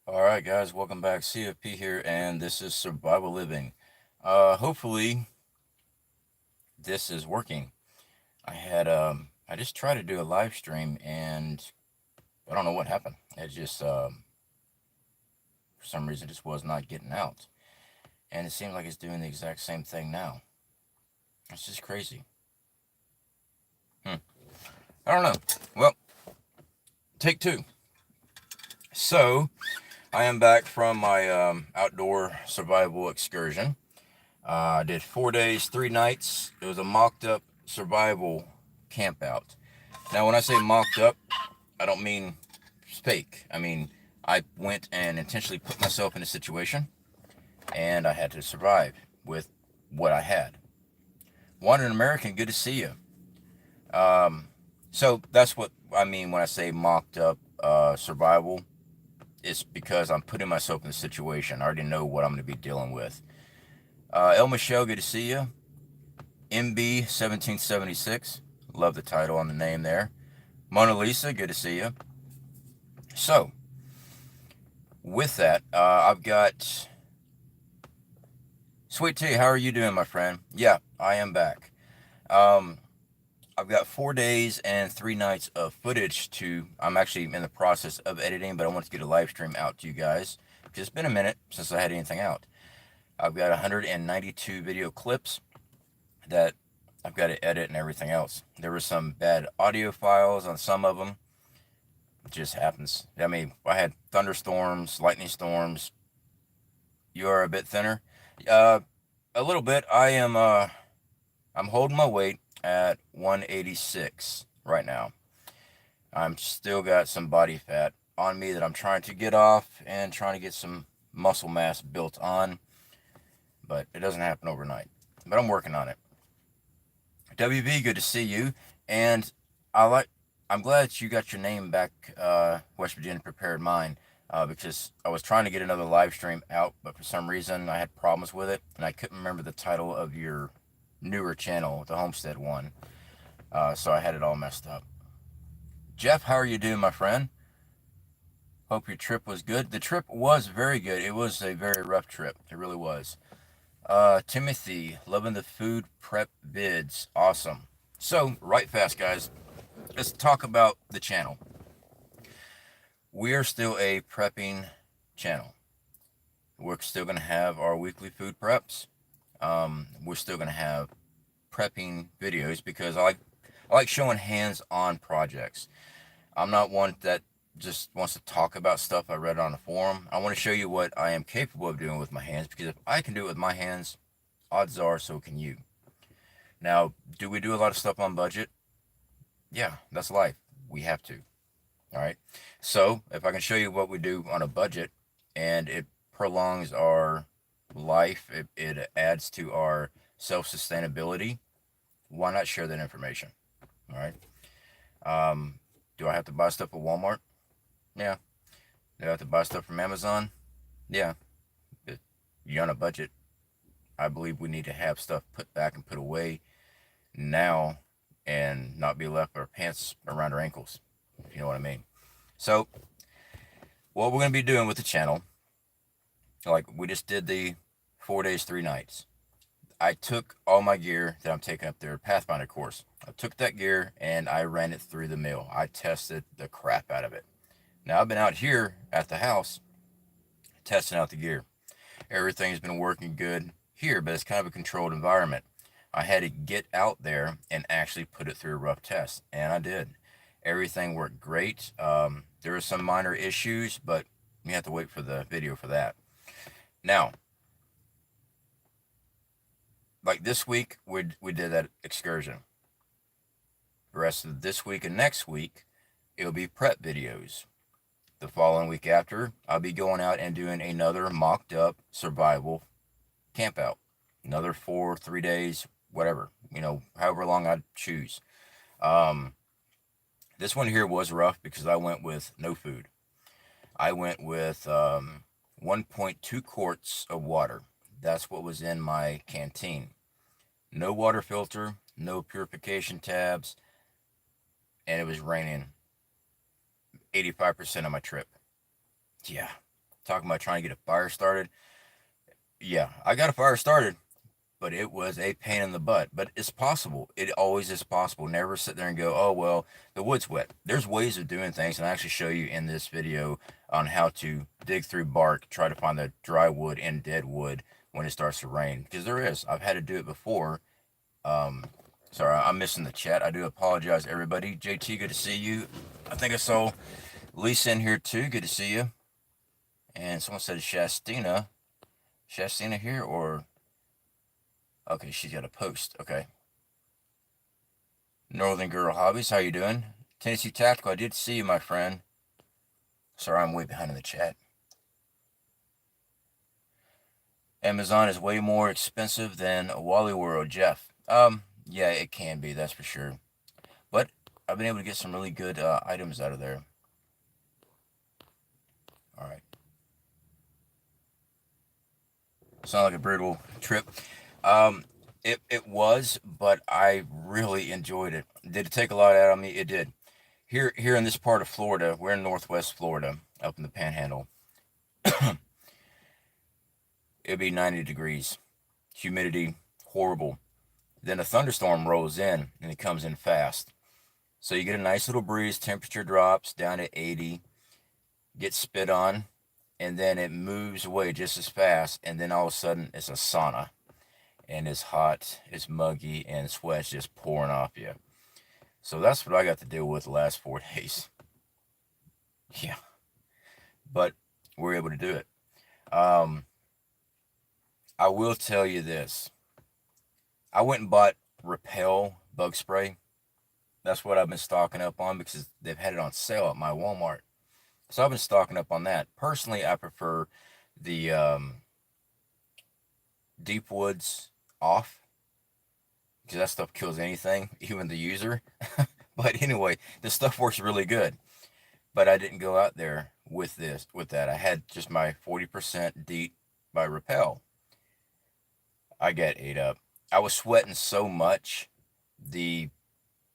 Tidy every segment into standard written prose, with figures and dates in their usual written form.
Alright guys, welcome back. CFP here, and this is Survival Living. Hopefully this is working. I just tried to do a live stream and I don't know what happened. It just, for some reason, just was not getting out. And it seems like it's doing the exact same thing now. It's just crazy. I don't know. Well, take two. So, I am back from my outdoor survival excursion. I did 4 days, 3 nights. It was a mocked up survival camp out. Now, when I say mocked up, I don't mean fake. I mean, I went and intentionally put myself in a situation and I had to survive with what I had. Wanted American, good to see you. So that's what I mean when I say mocked up survival. It's because I'm putting myself in the situation. I already know what I'm going to be dealing with. El Michelle, good to see you. MB 1776, love the title on the name there. Mona Lisa, good to see you. So, with that, I've got Sweet Tea. How are you doing, my friend? Yeah, I am back. Um, I've got 4 days and 3 nights of footage to. I'm actually in the process of editing, but I want to get a live stream out to you guys because it's been a minute since I had anything out. I've got 192 video clips that I've got to edit and everything else. There were some bad audio files on some of them. It just happens. I mean, I had thunderstorms, lightning storms. You are a bit thinner. Uh, a little bit. I'm holding my weight at 186 right now. I'm still got some body fat on me that I'm trying to get off and trying to get some muscle mass built on, but it doesn't happen overnight. But I'm working on it. WB, good to see you. And I like. I'm glad that you got your name back. West Virginia prepared mine. Because I was trying to get another live stream out, but for some reason I had problems with it, and I couldn't remember the title of your newer channel, the Homestead one. So I had it all messed up. Jeff, how are you doing, my friend? Hope your trip was good. The trip was very good. It was a very rough trip. It really was. Timothy, loving the food prep vids. Awesome. So, right fast, guys. Let's talk about the channel. We are still a prepping channel. We're still going to have our weekly food preps. We're still going to have prepping videos because I like showing hands-on projects. I'm not one that just wants to talk about stuff I read on a forum. I want to show you what I am capable of doing with my hands, because if I can do it with my hands, odds are so can you. Now, do we do a lot of stuff on budget? Yeah, that's life. We have to. All right. So, if I can show you what we do on a budget and it prolongs our life, it adds to our self sustainability, why not share that information? All right. Do I have to buy stuff at Walmart? Yeah. Do I have to buy stuff from Amazon? Yeah. If you're on a budget, I believe we need to have stuff put back and put away now and not be left with our pants around our ankles, if you know what I mean. So, what we're going to be doing with the channel, like we just did the 4 days, 3 nights. I took all my gear that I'm taking up their Pathfinder course. I took that gear and I ran it through the mill. I tested the crap out of it. Now, I've been out here at the house testing out the gear. Everything's been working good here, but it's kind of a controlled environment. I had to get out there and actually put it through a rough test, and I did. Everything worked great. There were some minor issues, but you have to wait for the video for that. Now, like this week, we did that excursion. The rest of this week and next week, it'll be prep videos. The following week after, I'll be going out and doing another mocked up survival camp out. Another 4, 3 days, whatever, however long I choose. Um, this one here was rough because I went with no food. I went with 1.2 quarts of water. That's what was in my canteen. No water filter, no purification tabs, and it was raining 85% of my trip. Yeah, talking about trying to get a fire started. Yeah, I got a fire started, but it was a pain in the butt. But it's possible. It always is possible. Never sit there and go, oh, well, the wood's wet. There's ways of doing things, and I actually show you in this video on how to dig through bark, try to find the dry wood and dead wood when it starts to rain. Because there is. I've had to do it before. Um, Sorry, I'm missing the chat. I do apologize, everybody. JT, good to see you. I think I saw Lisa in here, too. Good to see you. And someone said Shastina. Shastina here, or... Okay, she's got a post. Okay. Northern Girl Hobbies, how you doing? Tennessee Tactical, I did see you, my friend. Sorry, I'm way behind in the chat. Amazon is way more expensive than Wally World, Jeff. Yeah, it can be, that's for sure. But I've been able to get some really good items out of there. All right. Sound like a brutal trip. It was, but I really enjoyed it. Did it take a lot out of me? It did. Here in this part of Florida, we're in Northwest Florida, up in the Panhandle. It'd be 90 degrees, humidity horrible. Then a thunderstorm rolls in, and it comes in fast. So you get a nice little breeze, temperature drops down to 80, gets spit on, and then it moves away just as fast, and then all of a sudden it's a sauna. And it's hot, it's muggy, and sweat's just pouring off you. So that's what I got to deal with the last 4 days. Yeah. But we're able to do it. I will tell you this. I went and bought Repel bug spray. That's what I've been stocking up on because they've had it on sale at my Walmart. So I've been stocking up on that. Personally, I prefer the Deep Woods Off, because that stuff kills anything, even the user. But anyway, this stuff works really good. But I didn't go out there with that. I had just my 40% DEET by Repel. I got ate up. I was sweating so much, the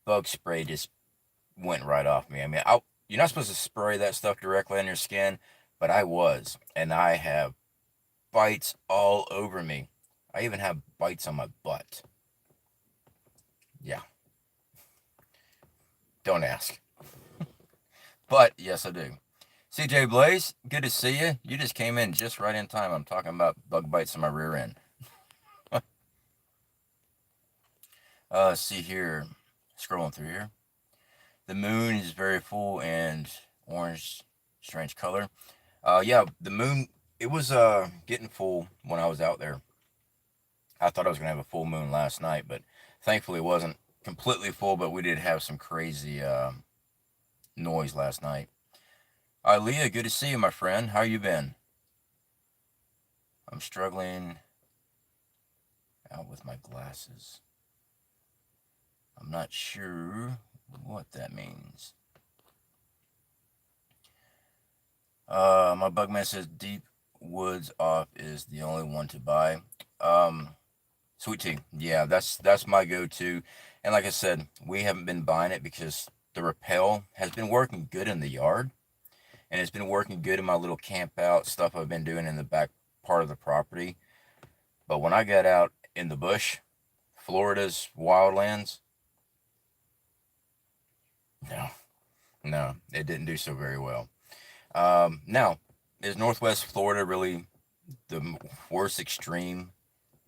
bug spray just went right off me. I mean, you're not supposed to spray that stuff directly on your skin, but I was, and I have bites all over me. I even have bites on my butt. Yeah. Don't ask. But yes, I do. CJ Blaze, good to see you. You just came in just right in time. I'm talking about bug bites in my rear end. See here. Scrolling through here. The moon is very full and orange, strange color. Yeah, the moon, it was getting full when I was out there. I thought I was going to have a full moon last night, but thankfully it wasn't completely full, but we did have some crazy noise last night. Leah, good to see you, my friend. How you been? I'm struggling out with my glasses. I'm not sure what that means. My bugman says Deep Woods Off is the only one to buy. Sweet tea. Yeah, that's my go-to. And like I said, we haven't been buying it because the Repel has been working good in the yard. And it's been working good in my little camp out stuff I've been doing in the back part of the property. But when I got out in the bush, Florida's wildlands, no, it didn't do so very well. Now, is Northwest Florida really the worst extreme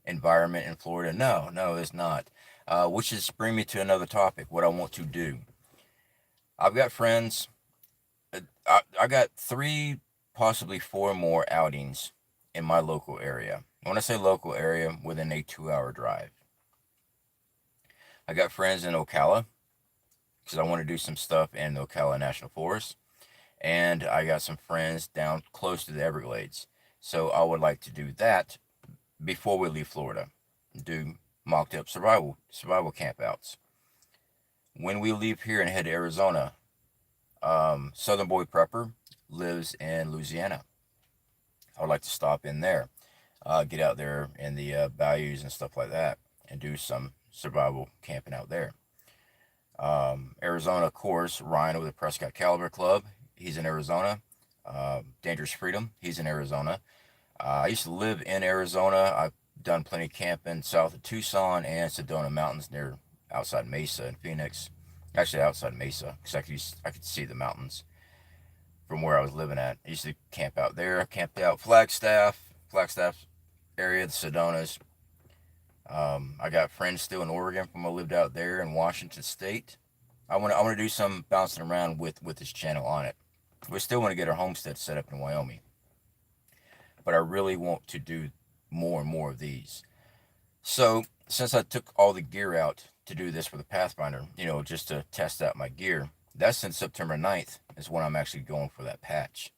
environment in Florida? No, it's not. Which is bring me to another topic, what I want to do. I've got friends. I got 3, possibly 4 more outings in my local area. When I say local area, within a 2-hour drive. I got friends in Ocala, because I want to do some stuff in the Ocala National Forest. And I got some friends down close to the Everglades. So I would like to do that before we leave Florida. Do mocked up survival campouts. When we leave here and head to Arizona, Southern Boy Prepper lives in Louisiana. I would like to stop in there, get out there in the bayous and stuff like that, and do some survival camping out there. Arizona, of course, Ryan with the Prescott Caliber Club. He's in Arizona. Dangerous Freedom. He's in Arizona. I used to live in Arizona. I've done plenty of camping south of Tucson and Sedona Mountains near outside Mesa in Phoenix. Actually, outside Mesa, because I could see the mountains from where I was living at. I used to camp out there. I camped out Flagstaff area, the Sedonas. I got friends still in Oregon from when I lived out there in Washington State. I want to do some bouncing around with this channel on it. We still want to get our homestead set up in Wyoming, but I really want to do more and more of these. So since I took all the gear out to do this for the Pathfinder, just to test out my gear, that's in September 9th is when I'm actually going for that patch.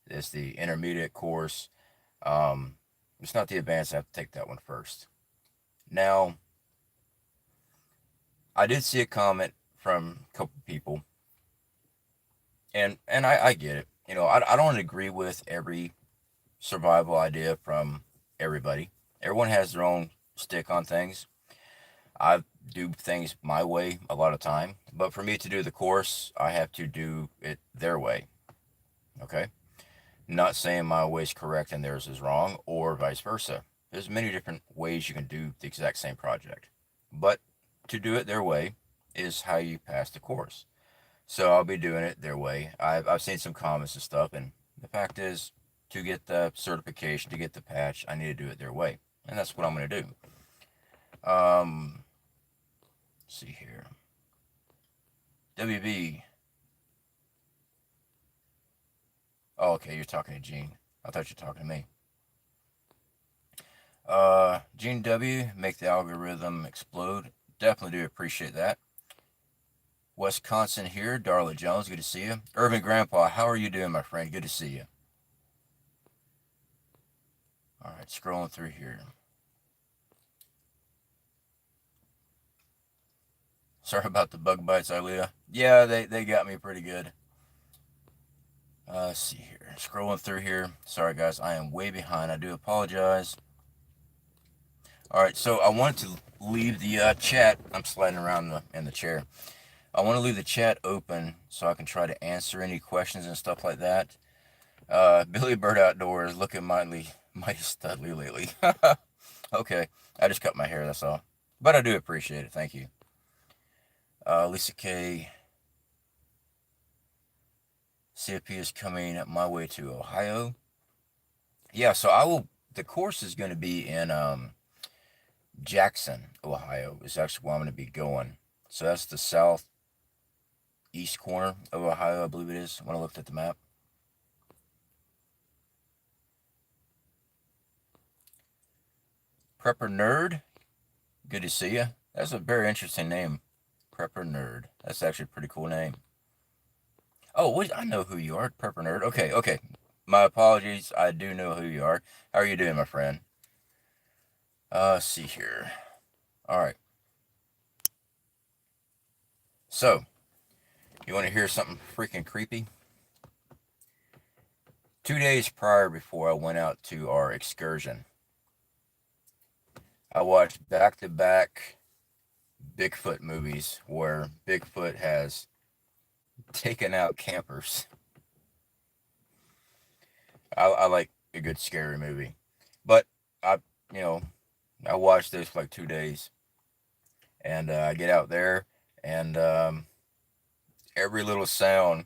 It's the intermediate course. It's not the advanced. I have to take that one first. Now, I did see a comment from a couple people, and I get it. I don't agree with every survival idea from everybody. Everyone has their own stick on things. I do things my way a lot of time, but for me to do the course, I have to do it their way. Okay? Not saying my way is correct and theirs is wrong, or vice versa. There's many different ways you can do the exact same project, but to do it their way is how you pass the course. So I'll be doing it their way. I've seen some comments and stuff, and the fact is, to get the certification, to get the patch, I need to do it their way, and that's what I'm going to do. Let's see here. WB. Oh, okay, you're talking to Gene. I thought you were talking to me. Gene W, make the algorithm explode. Definitely do appreciate that. Wisconsin here, Darla Jones, good to see you. Irvin Grandpa, how are you doing, my friend? Good to see you. All right, scrolling through here. Sorry about the bug bites, Ilea. Yeah, they got me pretty good. Let's see here. Scrolling through here. Sorry, guys, I am way behind. I do apologize. All right, so I wanted to leave the chat. I'm sliding around in the chair. I want to leave the chat open so I can try to answer any questions and stuff like that. Billy Bird Outdoors looking mighty studly lately. Okay, I just cut my hair, that's all. But I do appreciate it. Thank you. Lisa K. CFP is coming my way to Ohio. Yeah, so the course is going to be in Jackson, Ohio, is actually where I'm going to be going. So that's the southeast corner of Ohio, I believe it is, when I looked at the map. Prepper Nerd, good to see you. That's a very interesting name. Prepper Nerd. That's actually a pretty cool name. Oh, wait, I know who you are, Prepper Nerd. Okay. My apologies. I do know who you are. How are you doing, my friend? Let's see here. All right. So, you want to hear something freaking creepy? 2 days prior before I went out to our excursion, I watched back-to-back Bigfoot movies where Bigfoot has taken out campers. I like a good scary movie, but I watched this for like 2 days, and I get out there, and every little sound,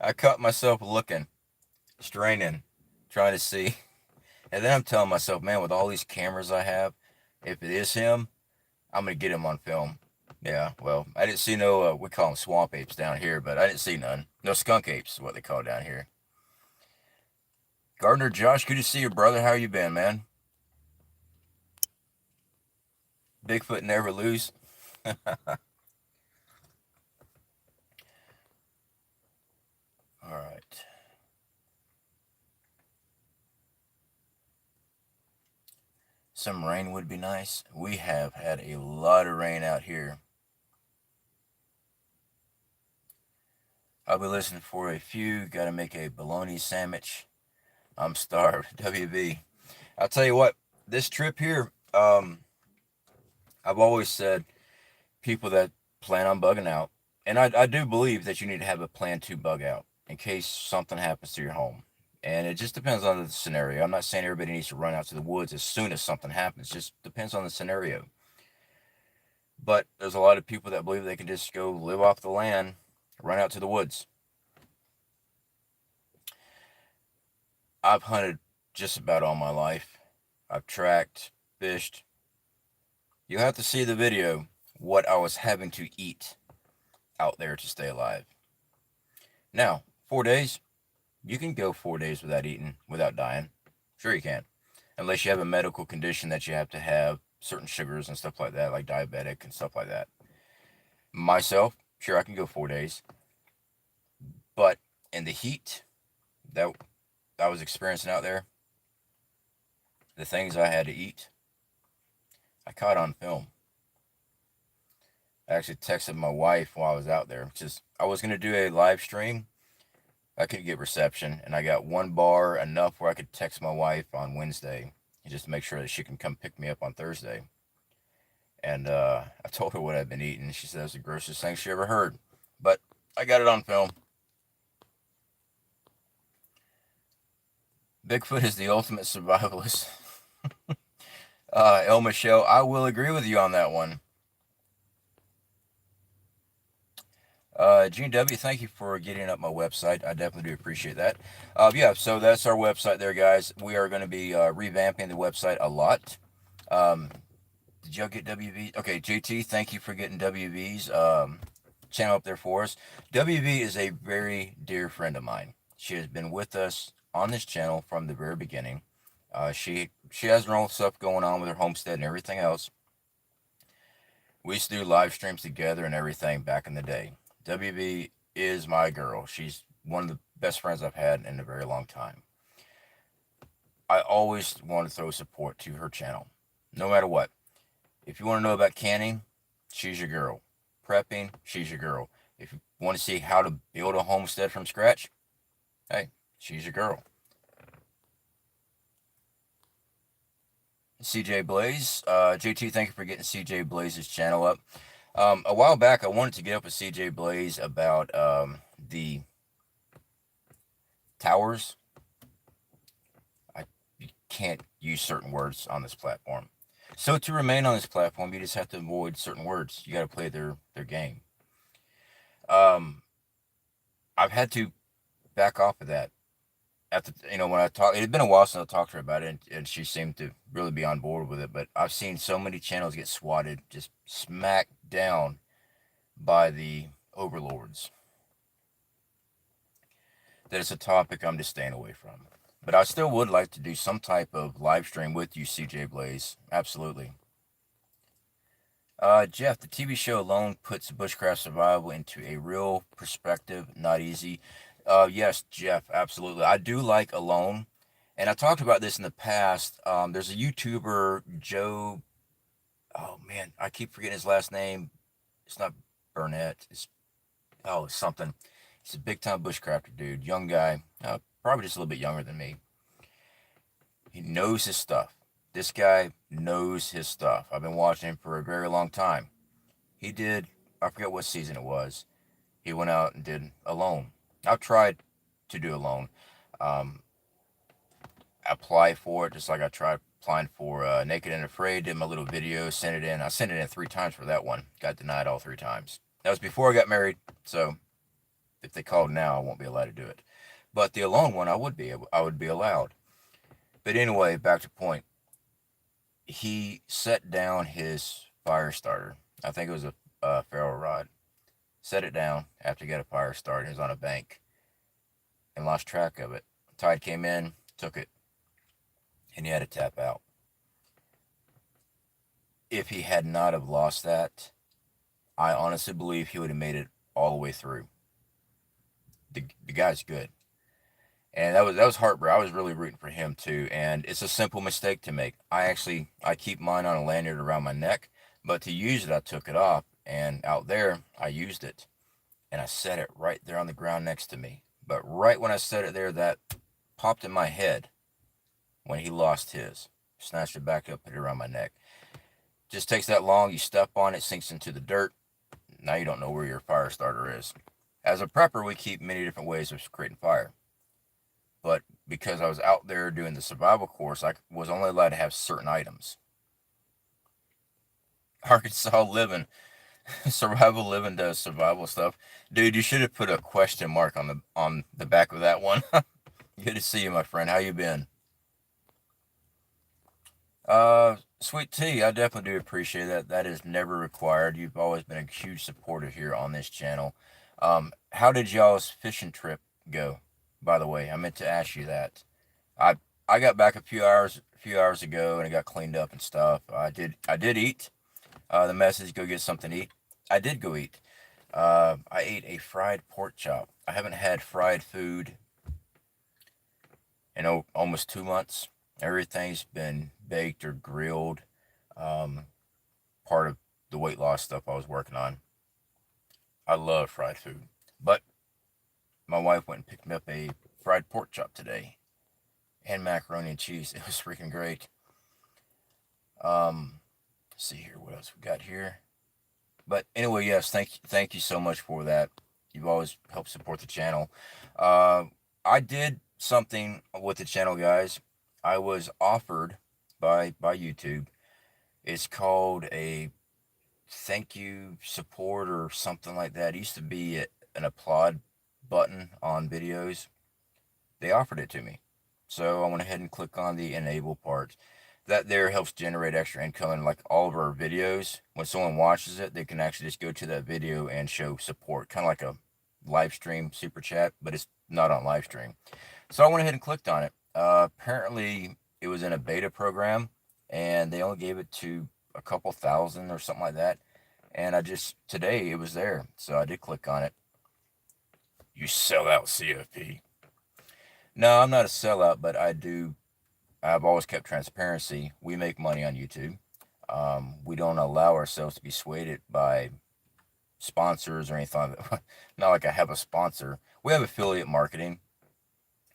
I caught myself looking, straining, trying to see, and then I'm telling myself, man, with all these cameras I have, if it is him, I'm gonna get him on film. Yeah, well, I didn't see no, we call them swamp apes down here, but I didn't see none. No skunk apes is what they call down here. Gardner Josh, good to see you, brother. How you been, man? Bigfoot never lose. All right. Some rain would be nice. We have had a lot of rain out here. I'll be listening for a few. Gotta make a bologna sandwich. I'm starved. WB. I'll tell you what, this trip here, I've always said people that plan on bugging out, and I do believe that you need to have a plan to bug out. in case something happens to your home. And it just depends on the scenario. I'm not saying everybody needs to run out to the woods as soon as something happens. It just depends on the scenario. But there's a lot of people that believe they can just go live off the land, run out to the woods. I've hunted just about all my life. I've tracked, fished. You'll have to see the video what I was having to eat out there to stay alive. Now, 4 days, you can go 4 days without eating, without dying. Sure you can. Unless you have a medical condition that you have to have certain sugars and stuff like that, like diabetic and stuff like that. Myself, sure, I can go 4 days. But in the heat that I was experiencing out there, the things I had to eat, I caught on film. I actually texted my wife while I was out there. Just I was gonna do a live stream. I couldn't get reception, and I got one bar enough where I could text my wife on Wednesday and just make sure that she can come pick me up on Thursday. And I told her what I'd been eating. She said it was the grossest thing she ever heard. But I got it on film. Bigfoot is the ultimate survivalist. El Michelle, I will agree with you on that one. Gene W, thank you for getting up my website. I definitely do appreciate that. Yeah, so that's our website there, guys. We are going to be revamping the website a lot. Did y'all get WV? Okay, JT, thank you for getting WV's channel up there for us. WV is a very dear friend of mine. She has been with us on this channel from the very beginning. She has her own stuff going on with her homestead and everything else. We used to do live streams together and everything back in the day. WB is my girl. She's one of the best friends I've had in a very long time. I always want to throw support to her channel, no matter what. If you want to know about canning, she's your girl. Prepping, she's your girl. If you want to see how to build a homestead from scratch, hey, she's your girl. CJ Blaze, JT, thank you for getting CJ Blaze's channel up. A while back, I wanted to get up with CJ Blaze about the towers. You can't use certain words on this platform. So to remain on this platform, you just have to avoid certain words. You got to play their game. I've had to back off of that. After when I talk, it had been a while since I talked to her about it, and she seemed to really be on board with it. But I've seen so many channels get swatted, just smacked down by the overlords, that it's a topic I'm just staying away from. But I still would like to do some type of live stream with you, CJ Blaze. Absolutely. Jeff, the TV show Alone puts bushcraft survival into a real perspective, not easy. Yes, Jeff, absolutely. I do like Alone. And I talked about this in the past. There's a YouTuber, Joe. Oh, man, I keep forgetting his last name. It's not Burnett. It's something. He's a big-time bushcrafter dude. Young guy. Probably just a little bit younger than me. He knows his stuff. This guy knows his stuff. I've been watching him for a very long time. He did, I forget what season it was. He went out and did Alone. I've tried to do Alone. Apply for it, just like I tried applying for Naked and Afraid. Did my little video, sent it in. I sent it in 3 times for that one. Got denied all 3 times. That was before I got married, so if they called now, I won't be allowed to do it. But the Alone one, I would be allowed. But anyway, back to point. He set down his fire starter. I think it was a ferro rod. Set it down after he got a fire started. He was on a bank and lost track of it. Tide came in, took it, and he had to tap out. If he had not have lost that, I honestly believe he would have made it all the way through. The guy's good. And that was heartbreaking. I was really rooting for him too. And it's a simple mistake to make. I keep mine on a lanyard around my neck, but to use it, I took it off. And out there, I used it. And I set it right there on the ground next to me. But right when I set it there, that popped in my head when he lost his. Snatched it back up, put it around my neck. Just takes that long. You step on it, sinks into the dirt. Now you don't know where your fire starter is. As a prepper, we keep many different ways of creating fire. But because I was out there doing the survival course, I was only allowed to have certain items. Arkansas living, survival living does survival stuff. Dude, you should have put a question mark on the back of that one. Good to see you, my friend. How you been? Sweet tea, I definitely do appreciate that. That is never required. You've always been a huge supporter here on this channel. How did y'all's fishing trip go? By the way, I meant to ask you that. I I got back a few hours ago and it got cleaned up and stuff. I did eat. The message, go get something to eat. I did go eat. I ate a fried pork chop. I haven't had fried food in almost 2 months. Everything's been baked or grilled. Um, Part of the weight loss stuff I was working on. I love fried food. But my wife went and picked me up a fried pork chop today and macaroni and cheese. It was freaking great. Let's see here what else we got here. But anyway, yes, thank you so much for that. You've always helped support the channel. Uh, I did something with the channel, guys. I was offered by YouTube. It's called a thank you support or something like that. It used to be an applaud button on videos. They offered it to me. So I went ahead and clicked on the enable part. That there helps generate extra income in like all of our videos. When someone watches it, they can actually just go to that video and show support. Kind of like a live stream super chat, but it's not on live stream. So I went ahead and clicked on it. Apparently it was in a beta program and they only gave it to a couple thousand or something like that. And today it was there. So I did click on it. You sell out CFP. No, I'm not a sellout, but I've always kept transparency. We make money on YouTube. We don't allow ourselves to be swayed by sponsors or anything like that. Not like I have a sponsor. We have affiliate marketing,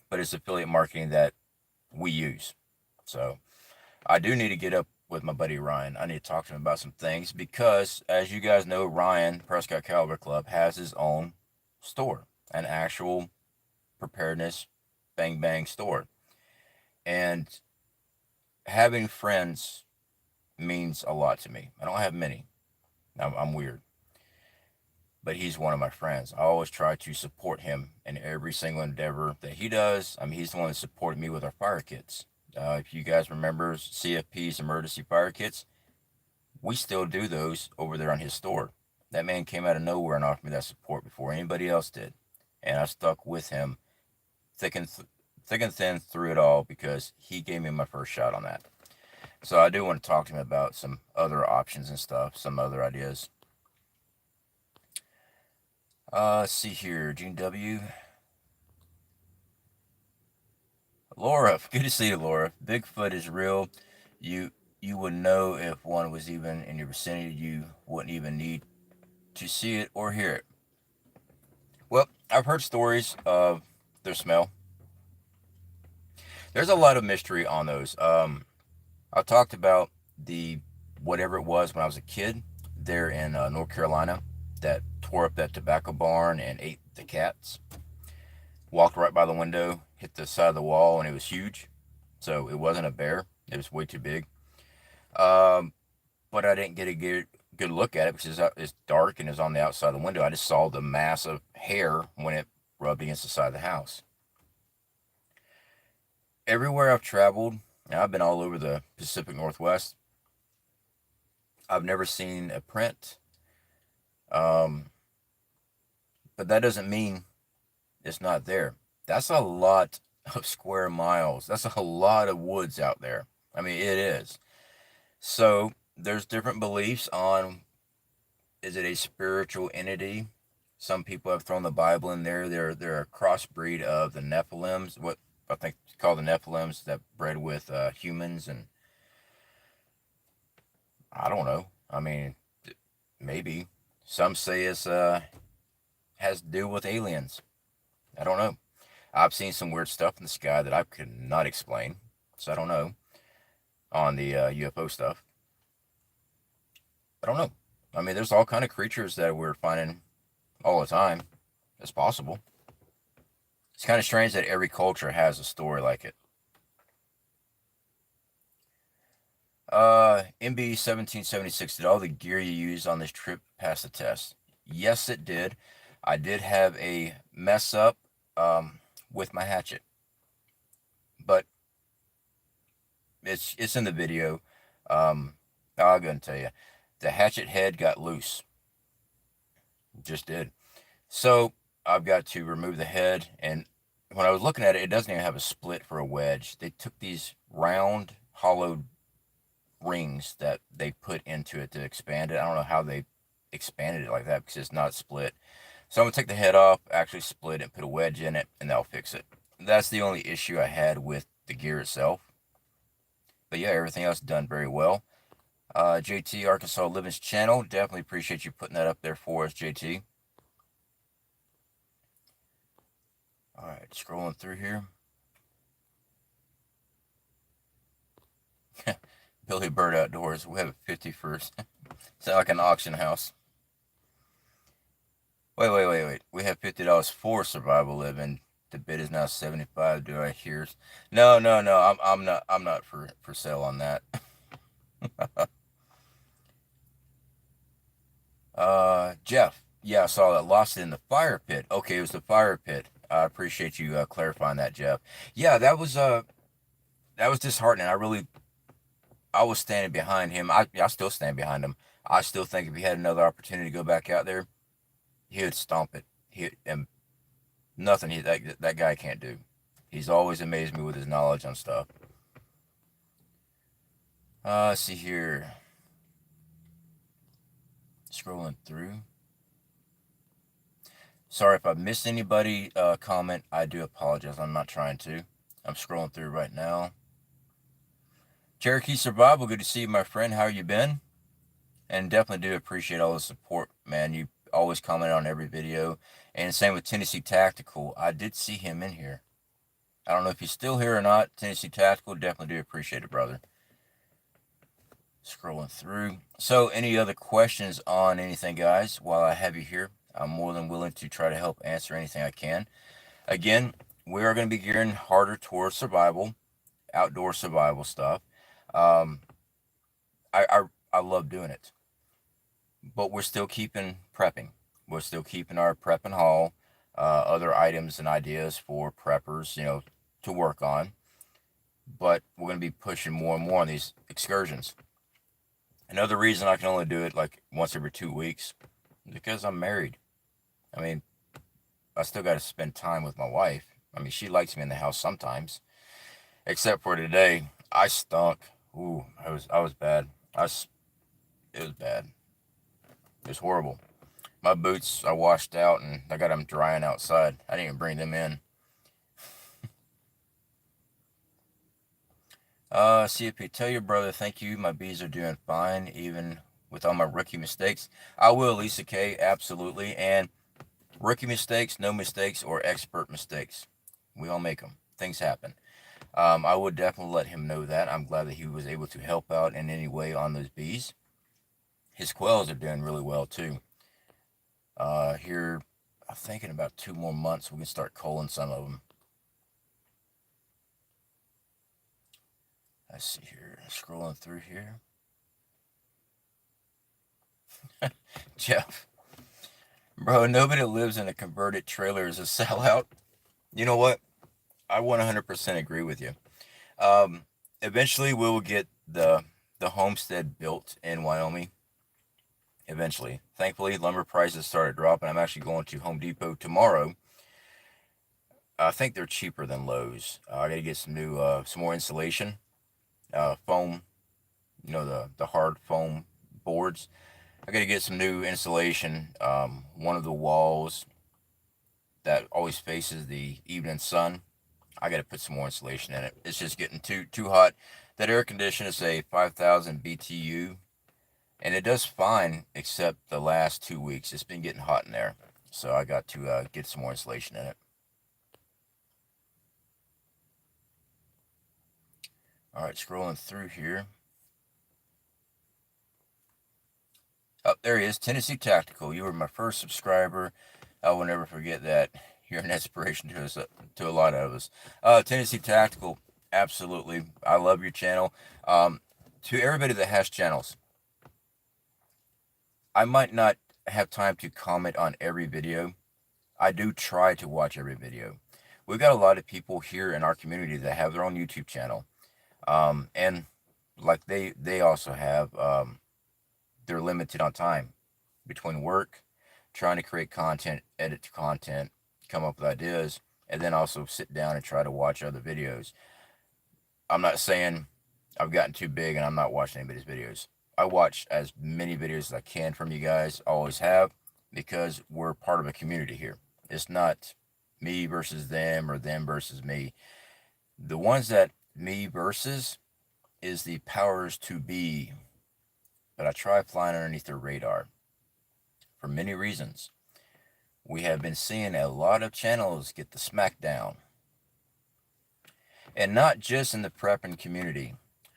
but it's affiliate marketing that we use. So I do need to get up with my buddy Ryan. I need to talk to him about some things because, as you guys know, Ryan, Prescott Caliber Club, has his own store, an actual preparedness bang bang store. And having friends means a lot to me. I don't have many. I'm weird. But he's one of my friends. I always try to support him in every single endeavor that he does. I mean, he's the one that supported me with our fire kits. If you guys remember CFP's emergency fire kits, we still do those over there on his store. That man came out of nowhere and offered me that support before anybody else did. And I stuck with him thick and, thick and thin through it all because he gave me my first shot on that. So I do want to talk to him about some other options and stuff, some other ideas. Let's see here. Gene W. Laura, good to see you, Laura. Bigfoot is real. You you would know if one was even in your vicinity. You wouldn't even need to see it or hear it. Well, I've heard stories of their smell. There's a lot of mystery on those. I talked about the whatever it was when I was a kid there in North Carolina that tore up that tobacco barn and ate the cats. Walked right by the window, hit the side of the wall, and it was huge. So it wasn't a bear. It was way too big. Um, but I didn't get a good look at it because it's dark and it's on the outside of the window. I just saw the mass of hair when it rubbed against the side of the house. Everywhere I've traveled, and I've been all over the Pacific Northwest, I've never seen a print. Um, but that doesn't mean it's not there. That's a lot of square miles. That's a lot of woods out there. I mean, it is. So there's different beliefs on, is it a spiritual entity? Some people have thrown the Bible in there. They're a crossbreed of the Nephilims, what I think it's called the Nephilims, that bred with humans, and I don't know. I mean, maybe some say it's has to do with aliens. I don't know. I've seen some weird stuff in the sky that I could not explain, so I don't know on the UFO stuff. I don't know. I mean, there's all kind of creatures that we're finding all the time. It's possible. It's kind of strange that every culture has a story like it. MB 1776, did all the gear you used on this trip pass the test? Yes, it did. I did have a mess up with my hatchet, but it's in the video. I'll go and tell you, the hatchet head got loose. Just did. So I've got to remove the head, and when I was looking at it, it doesn't even have a split for a wedge. They took these round, hollowed rings that they put into it to expand it. I don't know how they expanded it like that because it's not split. So I'm gonna take the head off, actually split it, put a wedge in it, and that'll fix it. That's the only issue I had with the gear itself. But yeah, everything else done very well. JT Arkansas Living's channel, definitely appreciate you putting that up there for us, JT. All right, scrolling through here. Billy Bird Outdoors. We have a 50 first. Sound like an auction house. Wait. We have $50 for survival living. The bid is now 75. Do I hear? No. I'm not for sale on that. Jeff. Yeah, I saw that. Lost it in the fire pit. Okay, it was the fire pit. I appreciate you clarifying that, Jeff. Yeah, that was disheartening. I was standing behind him. I still stand behind him. I still think if he had another opportunity to go back out there, he would stomp it. And nothing that guy can't do. He's always amazed me with his knowledge on stuff. Let's see here. Scrolling through. Sorry if I missed anybody comment. I do apologize. I'm not trying to. I'm scrolling through right now. Cherokee Survival, good to see you, my friend. How you been? And definitely do appreciate all the support, man. You always comment on every video. And same with Tennessee Tactical. I did see him in here. I don't know if he's still here or not. Tennessee Tactical, definitely do appreciate it, brother. Scrolling through. So any other questions on anything, guys, while I have you here? I'm more than willing to try to help answer anything I can. Again, we are going to be gearing harder towards survival, outdoor survival stuff. I love doing it, but we're still keeping prepping. We're still keeping our prep and haul, other items and ideas for preppers, to work on. But we're going to be pushing more and more on these excursions. Another reason I can only do it like once every 2 weeks is because I'm married. I mean, I still got to spend time with my wife. I mean, she likes me in the house sometimes, except for today. I stunk. Ooh, I was bad. It was bad. It was horrible. My boots I washed out and I got them drying outside. I didn't even bring them in. CFP, tell your brother thank you. My bees are doing fine, even with all my rookie mistakes. I will, Lisa K, absolutely. And rookie mistakes, no mistakes, or expert mistakes. We all make them. Things happen. I would definitely let him know that. I'm glad that he was able to help out in any way on those bees. His quails are doing really well too. Here, I think in about 2 more months we can start culling some of them. Let's see here. Scrolling through here. Jeff. Bro, nobody that lives in a converted trailer is a sellout. You know what? I 100% agree with you. Eventually we will get the homestead built in Wyoming. Eventually. Thankfully, lumber prices started dropping. I'm actually going to Home Depot tomorrow. I think they're cheaper than Lowe's. I got to get some more insulation, foam, the hard foam boards. I got to get some new insulation. One of the walls that always faces the evening sun, I got to put some more insulation in it. It's just getting too hot. That air conditioner is a 5,000 BTU, and it does fine except the last 2 weeks. It's been getting hot in there, so I got to get some more insulation in it. All right, scrolling through here. Oh, there he is, Tennessee Tactical. You were my first subscriber. I will never forget that. You're an inspiration to us, to a lot of us. Tennessee Tactical, absolutely. I love your channel. To everybody that has channels, I might not have time to comment on every video. I do try to watch every video. We've got a lot of people here in our community that have their own YouTube channel. And like they also have, they're limited on time between work, trying to create content, edit content, come up with ideas, and then also sit down and try to watch other videos. I'm not saying I've gotten too big and I'm not watching anybody's videos. I watch as many videos as I can from you guys, always have, because we're part of a community here. It's not me versus them or them versus me. The ones that me versus is the powers to be, but I try flying underneath their radar for many reasons. We have been seeing a lot of channels get the smackdown, and not just in the prepping community,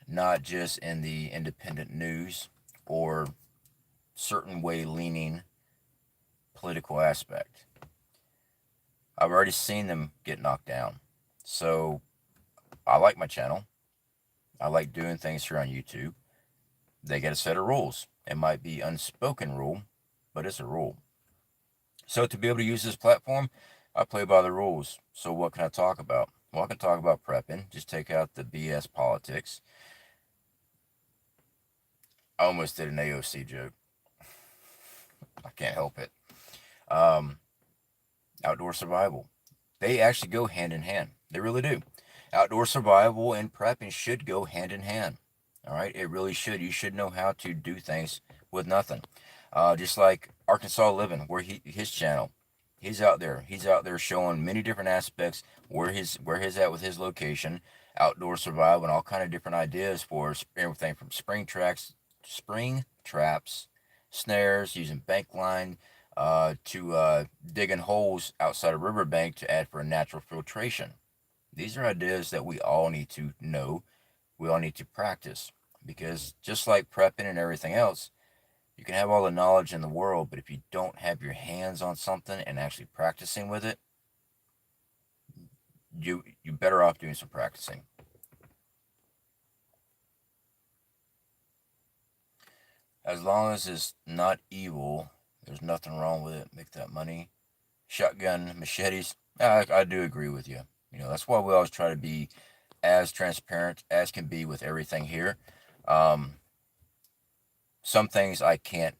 not just in the independent news or certain way leaning political aspect. I've already seen them get knocked down. So I like my channel. I like doing things here on YouTube. They get a set of rules. It might be unspoken rule, but it's a rule. So to be able to use this platform, I play by the rules. So what can I talk about? Well, I can talk about prepping. Just take out the BS politics. I almost did an AOC joke. I can't help it. Um, Outdoor survival. They actually go hand in hand. They really do. Outdoor survival and prepping should go hand in hand. All right, it really should. You should know how to do things with nothing. Just like Arkansas Living, where his channel, he's out there. He's out there showing many different aspects where he's at with his location, outdoor survival, and all kind of different ideas for everything from spring traps, snares, using bank line, to digging holes outside a riverbank to add for a natural filtration. These are ideas that we all need to know. We all need to practice, because just like prepping and everything else, you can have all the knowledge in the world, but if you don't have your hands on something and actually practicing with it, you better off doing some practicing. As long as it's not evil, there's nothing wrong with it. Make that money. Shotgun, machetes. I do agree with you. You know, that's why we always try to be as transparent as can be with everything here. Um, some things I can't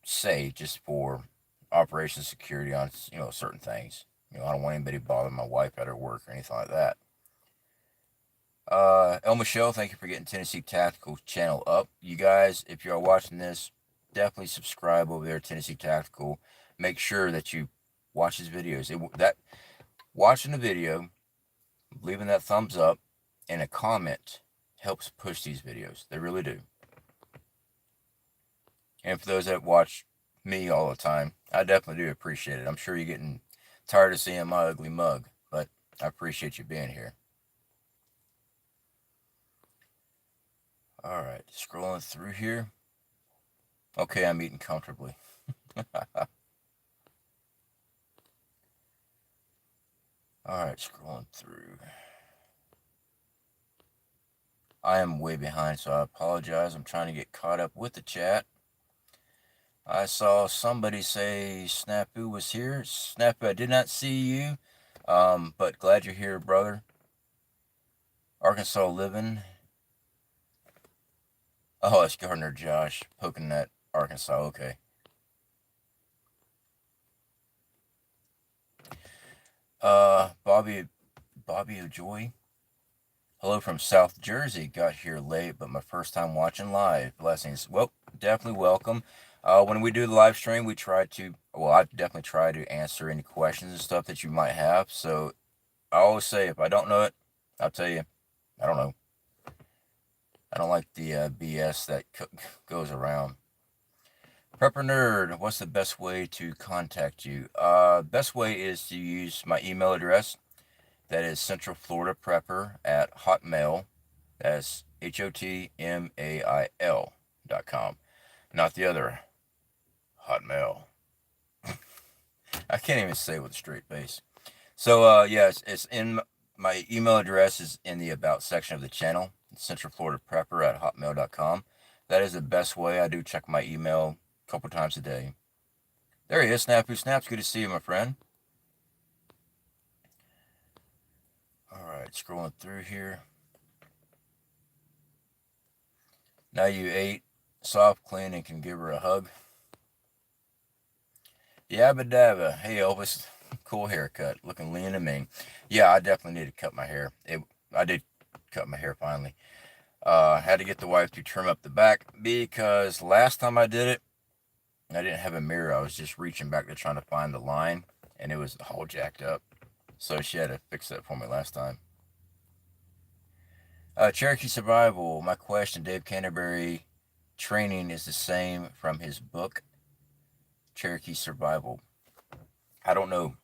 say just for operation security on, certain things. I don't want anybody bothering my wife at her work or anything like that. El Michelle, thank you for getting Tennessee Tactical channel up. You guys, if you are watching this, definitely subscribe over there, Tennessee Tactical. Make sure that you watch his videos. Watching the video, leaving that thumbs up, and a comment helps push these videos. They really do. And for those that watch me all the time, I definitely do appreciate it. I'm sure you're getting tired of seeing my ugly mug, but I appreciate you being here. All right, scrolling through here. Okay, I'm eating comfortably. All right, scrolling through. I am way behind, so I apologize. I'm trying to get caught up with the chat. I saw somebody say Snapu was here. Snapu, I did not see you, but glad you're here, brother. Arkansas Living. Oh, it's Gardner Josh poking at Arkansas. Okay. Bobby O'Joy. Hello from South Jersey. Got here late, but my first time watching live. Blessings. Well, definitely welcome. When we do the live stream, we try to, I definitely try to answer any questions and stuff that you might have. So I always say, if I don't know it, I'll tell you, I don't know. I don't like the BS that goes around. Prepper Nerd, what's the best way to contact you? Best way is to use my email address. That is centralfloridaprepper@hotmail. That's HOTMAIL.com. Not the other Hotmail. I can't even say it with a straight face. So, it's in my email address is in the about section of the channel, Central Florida Prepper at hotmail.com. That is the best way. I do check my email a couple times a day. There he is, Snapu Snaps. Good to see you, my friend. All right, scrolling through here. Now you ate, soft, clean, and can give her a hug. Yabba dabba. Hey, Elvis. Cool haircut. Looking lean and mean. Yeah, I definitely need to cut my hair. I did cut my hair finally. Had to get the wife to trim up the back because last time I did it, I didn't have a mirror. I was just reaching back to trying to find the line, and it was all jacked up. So she had to fix that for me last time. Cherokee Survival. My question, Dave Canterbury training is the same from his book, Cherokee Survival. I don't know.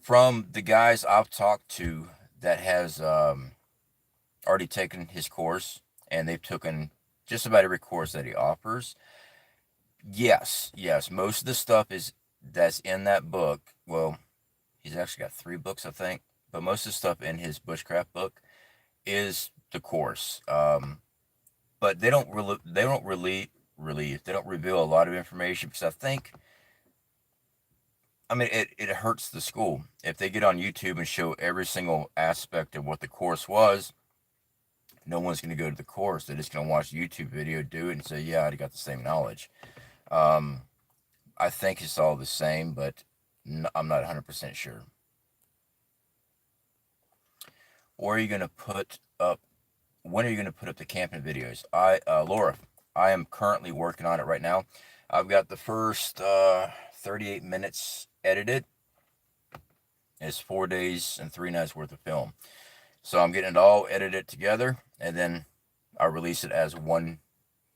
From the guys I've talked to that has already taken his course, and they've taken just about every course that he offers. Yes, most of the stuff that's in that book. Well, he's actually got 3 books, I think, but most of the stuff in his bushcraft book is the course. But they don't reveal a lot of information because I think, I mean, it hurts the school if they get on YouTube and show every single aspect of what the course was. No one's going to go to the course. They're just going to watch a YouTube video, do it, and say, yeah, I got the same knowledge. I think it's all the same, but I'm not 100% sure. Or are you going to put up, when are you going to put up the camping videos? Laura, I am currently working on it right now. I've got the first 38 minutes edited. It's 4 days and 3 nights worth of film. So I'm getting it all edited together, and then I release it as one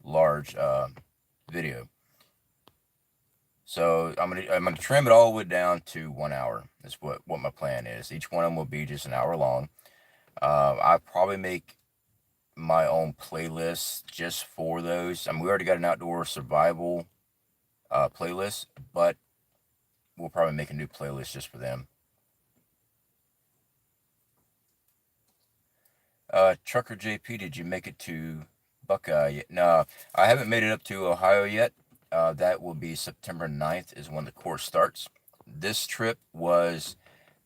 large video. So I'm gonna trim it all the way down to 1 hour. That's what my plan is. Each one of them will be just an hour long. I probably make my own playlist just for those. I mean, we already got an outdoor survival playlist, but we'll probably make a new playlist just for them. Trucker JP, did you make it to Buckeye yet? No, I haven't made it up to Ohio yet. That will be September 9th is when the course starts. This trip was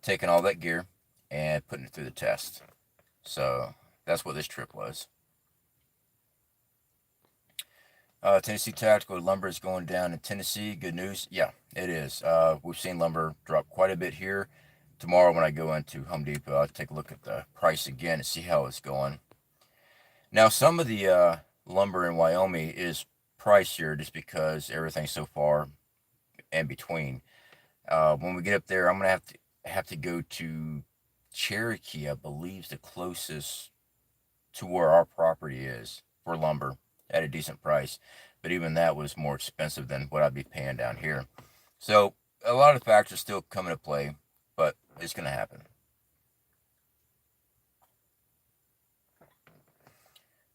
taking all that gear and putting it through the test. So that's what this trip was. Tennessee Tactical lumber is going down in Tennessee. Good news. Yeah, it is. We've seen lumber drop quite a bit here. Tomorrow when I go into Home Depot, I'll take a look at the price again and see how it's going. Now, some of the lumber in Wyoming is pricier just because everything's so far in between. When we get up there, I'm gonna have to go to Cherokee. I believe is the closest to where our property is for lumber at a decent price, but even that was more expensive than what I'd be paying down here. So a lot of factors still come into play, but it's gonna happen.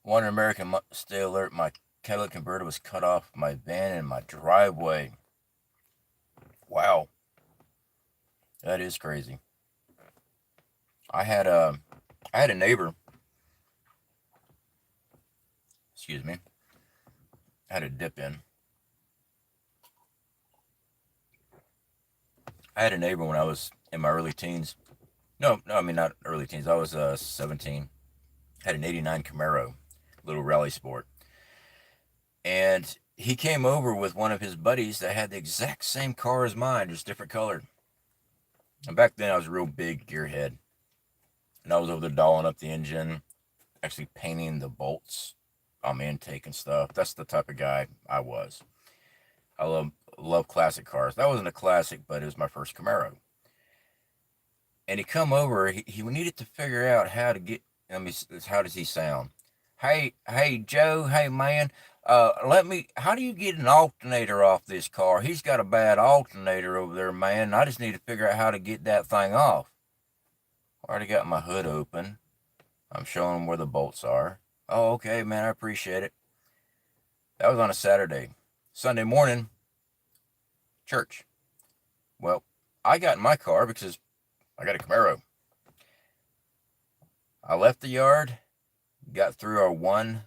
One American, stay alert. My catalytic converter was cut off my van in my driveway. Wow, that is crazy. I had a neighbor. Excuse me. I had a dip in. I had a neighbor when I was in my early teens. No, I mean not early teens. I was 17. Had an '89 Camaro, little rally sport, and he came over with one of his buddies that had the exact same car as mine, just different colored. And back then I was a real big gearhead, and I was over there dolling up the engine, actually painting the bolts on the intake and stuff. That's the type of guy I was. I love classic cars. That wasn't a classic, but it was my first Camaro. And he come over. He needed to figure out how to get. I mean, how does he sound? Hey, Joe. Hey, man. How do you get an alternator off this car? He's got a bad alternator over there, man. I just need to figure out how to get that thing off. I already got my hood open. I'm showing him where the bolts are. Oh, okay, man. I appreciate it. That was on a Saturday. Sunday morning, church. Well, I got in my car because I got a Camaro. I left the yard, got through our one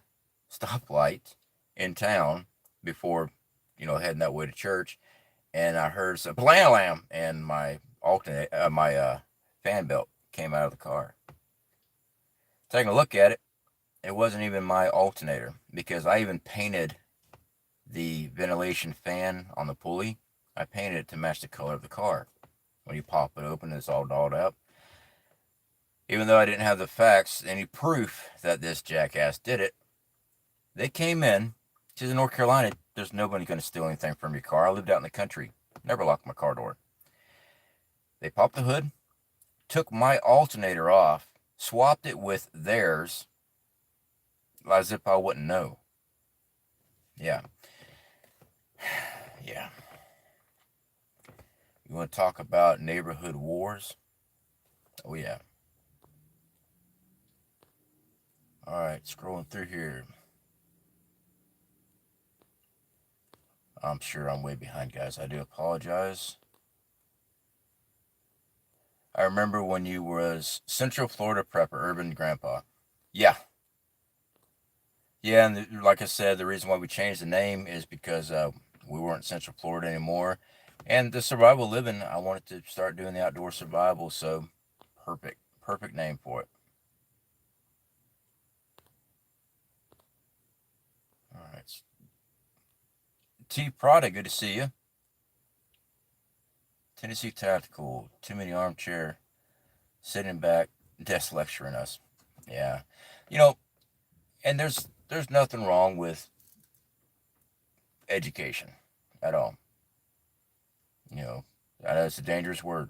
stoplight in town before, heading that way to church, and I heard some blam lam, and my fan belt came out of the car. Taking a look at it, it wasn't even my alternator, because I even painted the ventilation fan on the pulley. I painted it to match the color of the car. When you pop it open, it's all dolled up. Even though I didn't have the facts, any proof that this jackass did it, they came in. Because in North Carolina, there's nobody going to steal anything from your car. I lived out in the country. Never locked my car door. They popped the hood, took my alternator off, swapped it with theirs, as if I wouldn't know. Yeah. Yeah. You want to talk about neighborhood wars? Oh, yeah. All right, scrolling through here. I'm sure I'm way behind, guys. I do apologize. I remember when you was Central Florida Prepper, Urban Grandpa. Yeah. Yeah, and like I said, the reason why we changed the name is because we weren't Central Florida anymore. And the survival living, I wanted to start doing the outdoor survival, so perfect name for it. All right. T Prada, good to see you. Tennessee Tactical, too many armchair, sitting back, desk lecturing us. Yeah. You know, and there's nothing wrong with education at all. I know it's a dangerous word.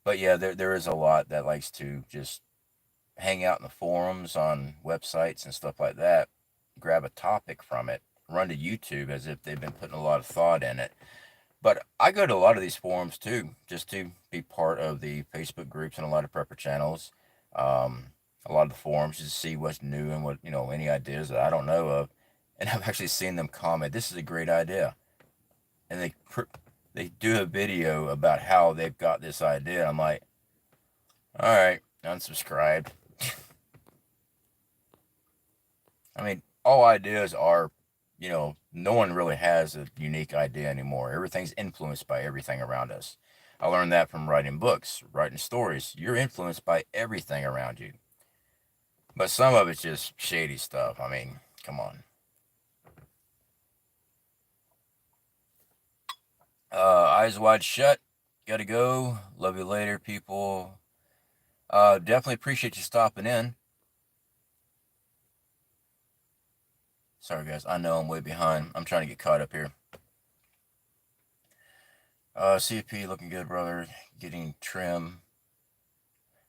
But yeah, there is a lot that likes to just hang out in the forums on websites and stuff like that, grab a topic from it, run to YouTube as if they've been putting a lot of thought in it. But I go to a lot of these forums too, just to be part of the Facebook groups and a lot of prepper channels. A lot of the forums just to see what's new and what, any ideas that I don't know of. And I've actually seen them comment, "This is a great idea." And they do a video about how they've got this idea. I'm like, all right, unsubscribed. I mean, all ideas are, no one really has a unique idea anymore. Everything's influenced by everything around us. I learned that from writing books, writing stories. You're influenced by everything around you. But some of it's just shady stuff. I mean, come on. Eyes wide shut. Gotta go. Love you later, people. Definitely appreciate you stopping in. Sorry, guys. I know I'm way behind. I'm trying to get caught up here. CP looking good, brother. Getting trim.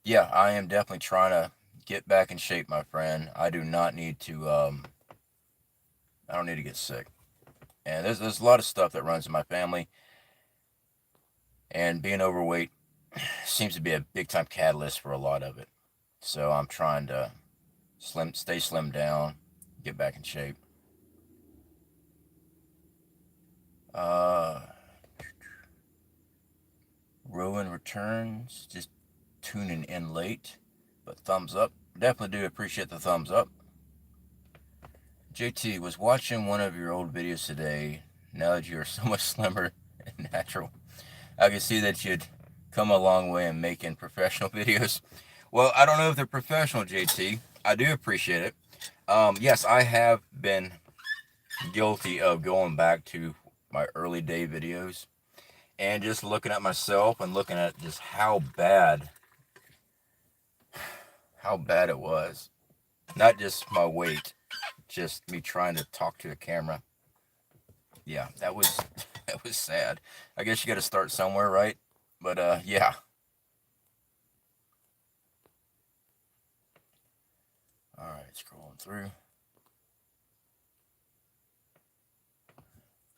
Yeah, I am definitely trying to get back in shape, my friend. I do not need to. I don't need to get sick. And there's a lot of stuff that runs in my family, and being overweight seems to be a big time catalyst for a lot of it. So I'm trying to stay slim down, get back in shape. Uh, Rowan returns, just tuning in late, but thumbs up. Definitely do appreciate the thumbs up. JT was watching one of your old videos today. Now that you're so much slimmer and natural, I can see that you'd come a long way in making professional videos. Well, I don't know if they're professional, JT. I do appreciate it. Yes, I have been guilty of going back to my early day videos and just looking at myself and looking at just how bad it was. Not just my weight, just me trying to talk to a camera. Yeah, that was that was sad. I guess you got to start somewhere, right? But yeah. All right, scrolling through.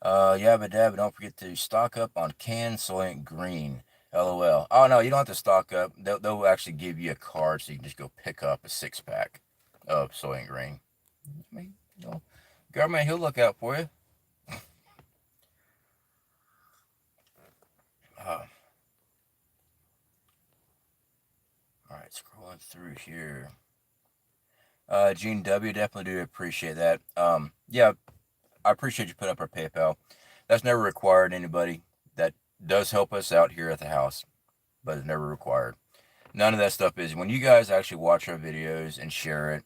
Yabba dabba, don't forget to stock up on canned Soylent Green. LOL. Oh, no, you don't have to stock up. They'll actually give you a card so you can just go pick up a 6-pack of Soylent Green. I mean, government, he'll look out for you. All right, scrolling through here. Gene W, definitely do appreciate that. Yeah, I appreciate you putting up our PayPal. That's never required anybody. That does help us out here at the house, but it's never required. None of that stuff is. When you guys actually watch our videos and share it,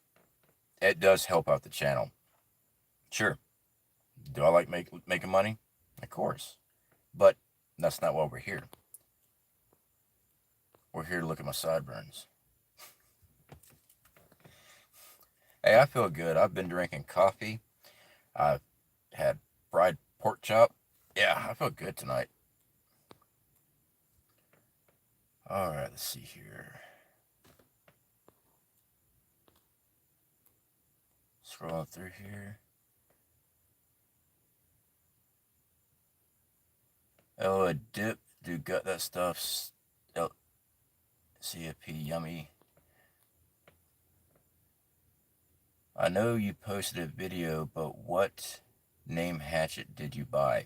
it does help out the channel. Sure. Do I like making money? Of course. But that's not why we're here. We're here to look at my sideburns. Hey, I feel good. I've been drinking coffee. I've had fried pork chop. Yeah, I feel good tonight. All right, let's see here. Scrolling through here. Oh, a dip. Do gut that stuff. CFP, yummy. I know you posted a video, but what name hatchet did you buy?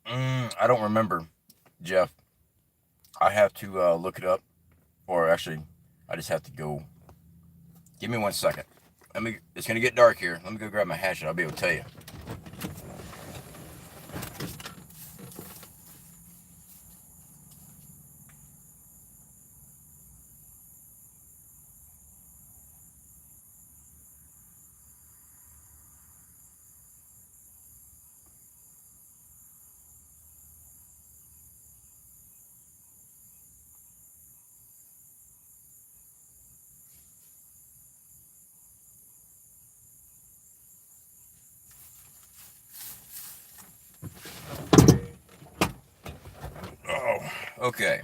I don't remember, Jeff. I have to look it up, or actually, I just have to go. Give me 1 second. It's gonna get dark here. Let me go grab my hatchet. I'll be able to tell you. Oh, okay.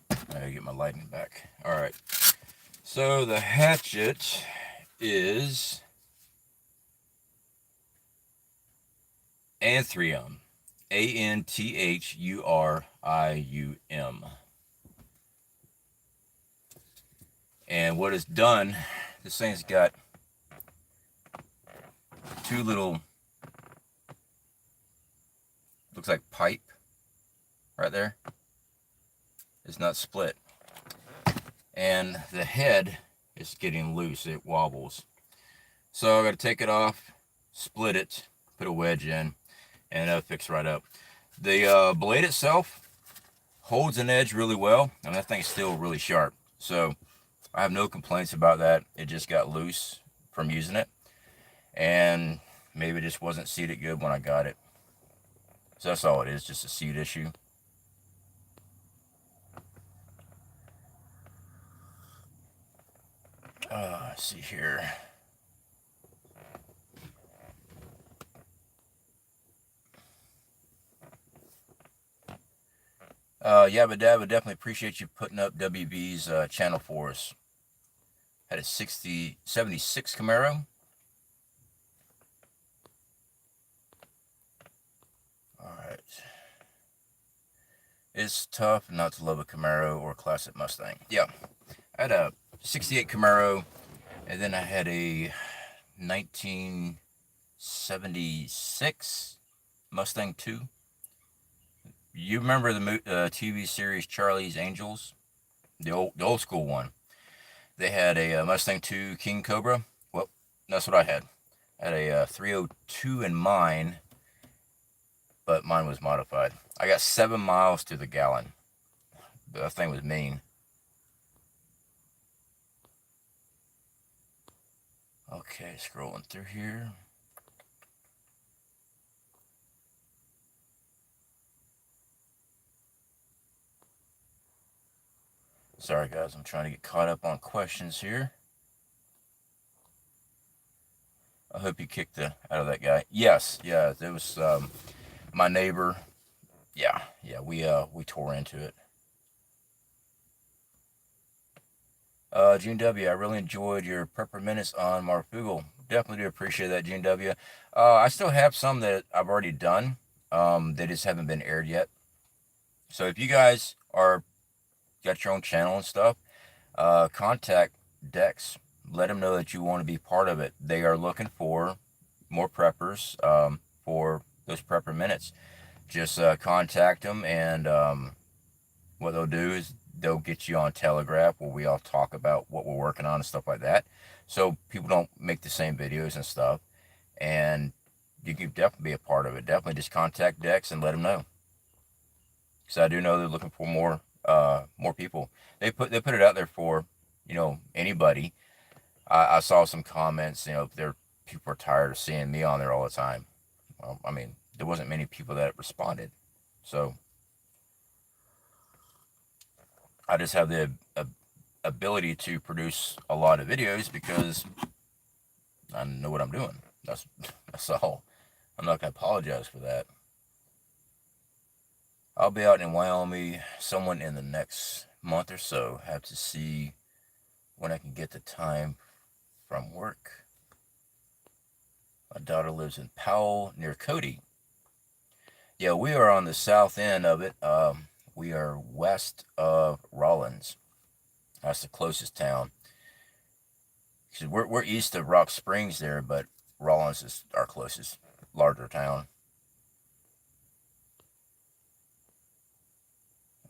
I gotta get my lighting back. All right. So the hatchet is Anthurium. Anthurium. And what it's done, this thing's got two little, looks like pipe right there. It's not split. And the head is getting loose. It wobbles. So I got to take it off, split it, put a wedge in, and it'll fix right up. The blade itself holds an edge really well, and that thing's still really sharp. So I have no complaints about that. It just got loose from using it, and maybe it just wasn't seated good when I got it. So that's all it is, just a seat issue. Let's see here. Yeah, but Dad would definitely appreciate you putting up WB's channel for us. Had a 76 Camaro. All right. It's tough not to love a Camaro or a classic Mustang. Yeah, I had a 68 Camaro, and then I had a 1976 Mustang 2. You remember the TV series Charlie's Angels? The old school one. They had a Mustang 2 King Cobra. Well, that's what I had. I had a 302 in mine, but mine was modified. I got 7 miles to the gallon. That thing was mean. Okay, scrolling through here. Sorry guys, I'm trying to get caught up on questions here. I hope you kicked the out of that guy. Yes, yeah, it was my neighbor. Yeah, we tore into it. Gene W, I really enjoyed your prepper minutes on Marfugal. Definitely do appreciate that, Gene W. I still have some that I've already done. They just haven't been aired yet. So if you guys are got your own channel and stuff, contact Dex. let them know that you want to be part of it. They are looking for more preppers for those prepper minutes. Just contact them, and what they'll do is they'll get you on Telegraph where we all talk about what we're working on and stuff like that. So people don't make the same videos and stuff. And you can definitely be a part of it. Definitely just contact Dex and let them know. Because I do know they're looking for more people. They put it out there for, anybody. I saw some comments. People are tired of seeing me on there all the time. Well, I mean, there wasn't many people that responded. So I just have the ability to produce a lot of videos because I know what I'm doing. That's all. I'm not gonna apologize for that. I'll be out in Wyoming someone in the next month or so. Have to see when I can get the time from work. My daughter lives in Powell near Cody. Yeah, we are on the south end of it. We are west of Rollins. That's the closest town. We're east of Rock Springs there, but Rollins is our closest larger town.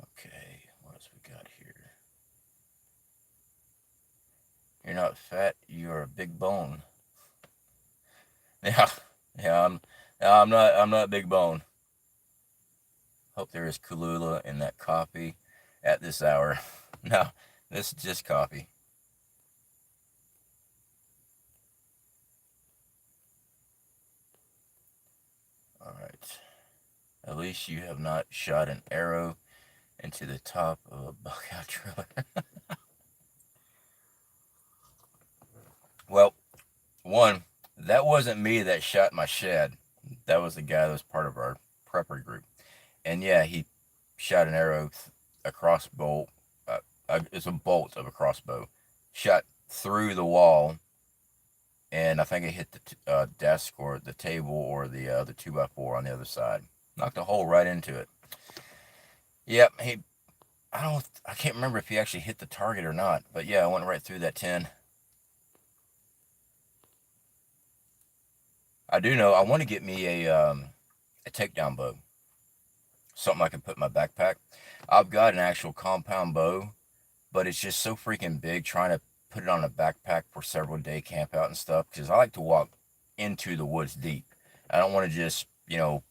Okay, what else we got here? You're not fat, you're a big bone. Yeah, yeah, I'm not big bone. Hope there is Kahlua in that coffee at this hour. No, this is just coffee. All right. At least you have not shot an arrow into the top of a bugout trailer. Well, one, that wasn't me that shot my shed. That was the guy that was part of our prepper group. And yeah, he shot an arrow, a crossbow. It's a bolt of a crossbow. Shot through the wall, and I think it hit the desk or the table or the 2x4 on the other side. Knocked a hole right into it. Yep, I can't remember if he actually hit the target or not, but yeah, I went right through that tin. I do know I want to get me a takedown bow, something I can put in my backpack. I've got an actual compound bow, but it's just so freaking big trying to put it on a backpack for several day camp out and stuff, because I like to walk into the woods deep. I don't want to just, go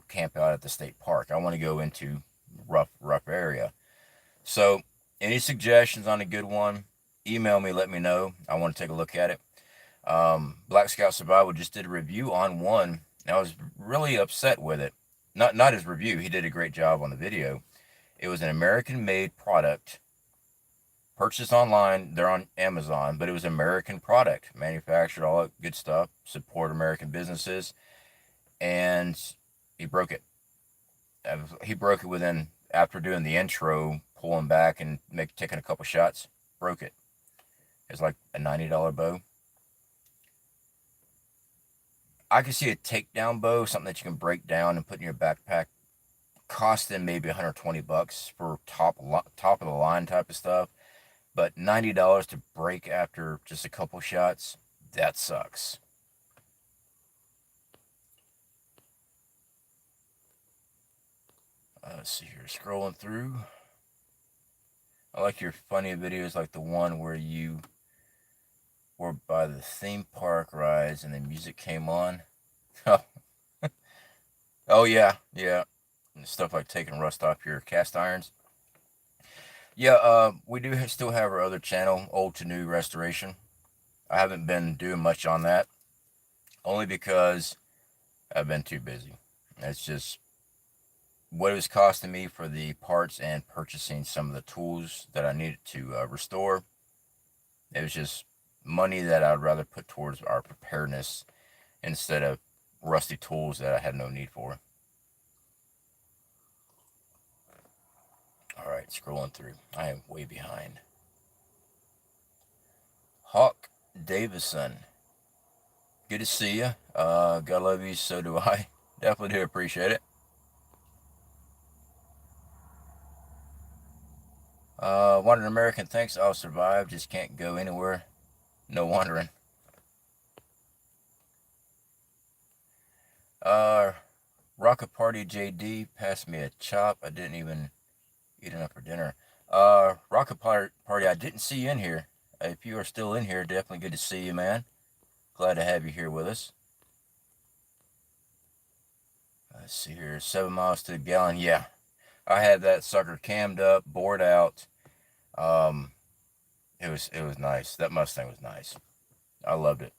camp out at the state park. I want to go into rough area. So any suggestions on a good one, email me, let me know. I want to take a look at it. Black Scout Survival just did a review on one, and I was really upset with it. Not his review. He did a great job on the video. It was an American-made product, purchased online. They're on Amazon, but it was an American product, manufactured, all that good stuff. Support American businesses, and he broke it. He broke it within, after doing the intro, pulling back and taking a couple shots. Broke it. It's like a $90 bow. I could see a takedown bow, something that you can break down and put in your backpack, costing maybe $120 for top of the line type of stuff. But $90 to break after just a couple shots, that sucks. Let's see here, scrolling through. I like your funny videos, like the one where you were by the theme park rides and the music came on. Oh yeah, yeah. And stuff like taking rust off your cast irons. Yeah, we do still have our other channel, Old to New Restoration. I haven't been doing much on that, only because I've been too busy. It's just what it was costing me for the parts and purchasing some of the tools that I needed to restore. It was just money that I'd rather put towards our preparedness instead of rusty tools that I had no need for. All right, scrolling through. I am way behind. Hawk Davison. Good to see you. God love you, so do I. Definitely do appreciate it. Wanted American, thanks. I'll survive. Just can't go anywhere. No wondering. Rocket Party JD passed me a chop. I didn't even eat enough for dinner. Rocket Party, I didn't see you in here. If you are still in here, definitely good to see you, man. Glad to have you here with us. Let's see here, 7 miles to the gallon. Yeah, I had that sucker cammed up, bored out. Um, it was nice. That Mustang was nice. I loved it.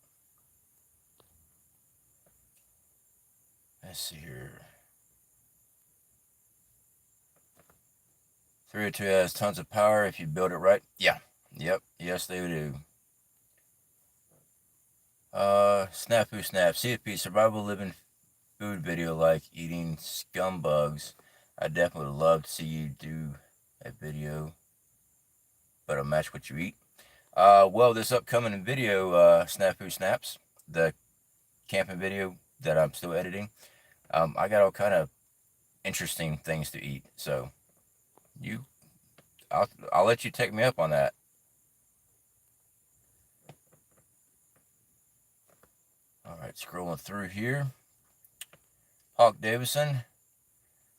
Let's see here. 302 has tons of power if you build it right. Yeah. Yep. Yes, they do. Snafu Snap. CFP survival living food video like eating scumbugs. I definitely would love to see you do a video, but I'll match what you eat. Well, this upcoming video, Snafu Snaps, the camping video that I'm still editing, I got all kind of interesting things to eat. So I'll let you take me up on that. All right, scrolling through here. Hawk Davison,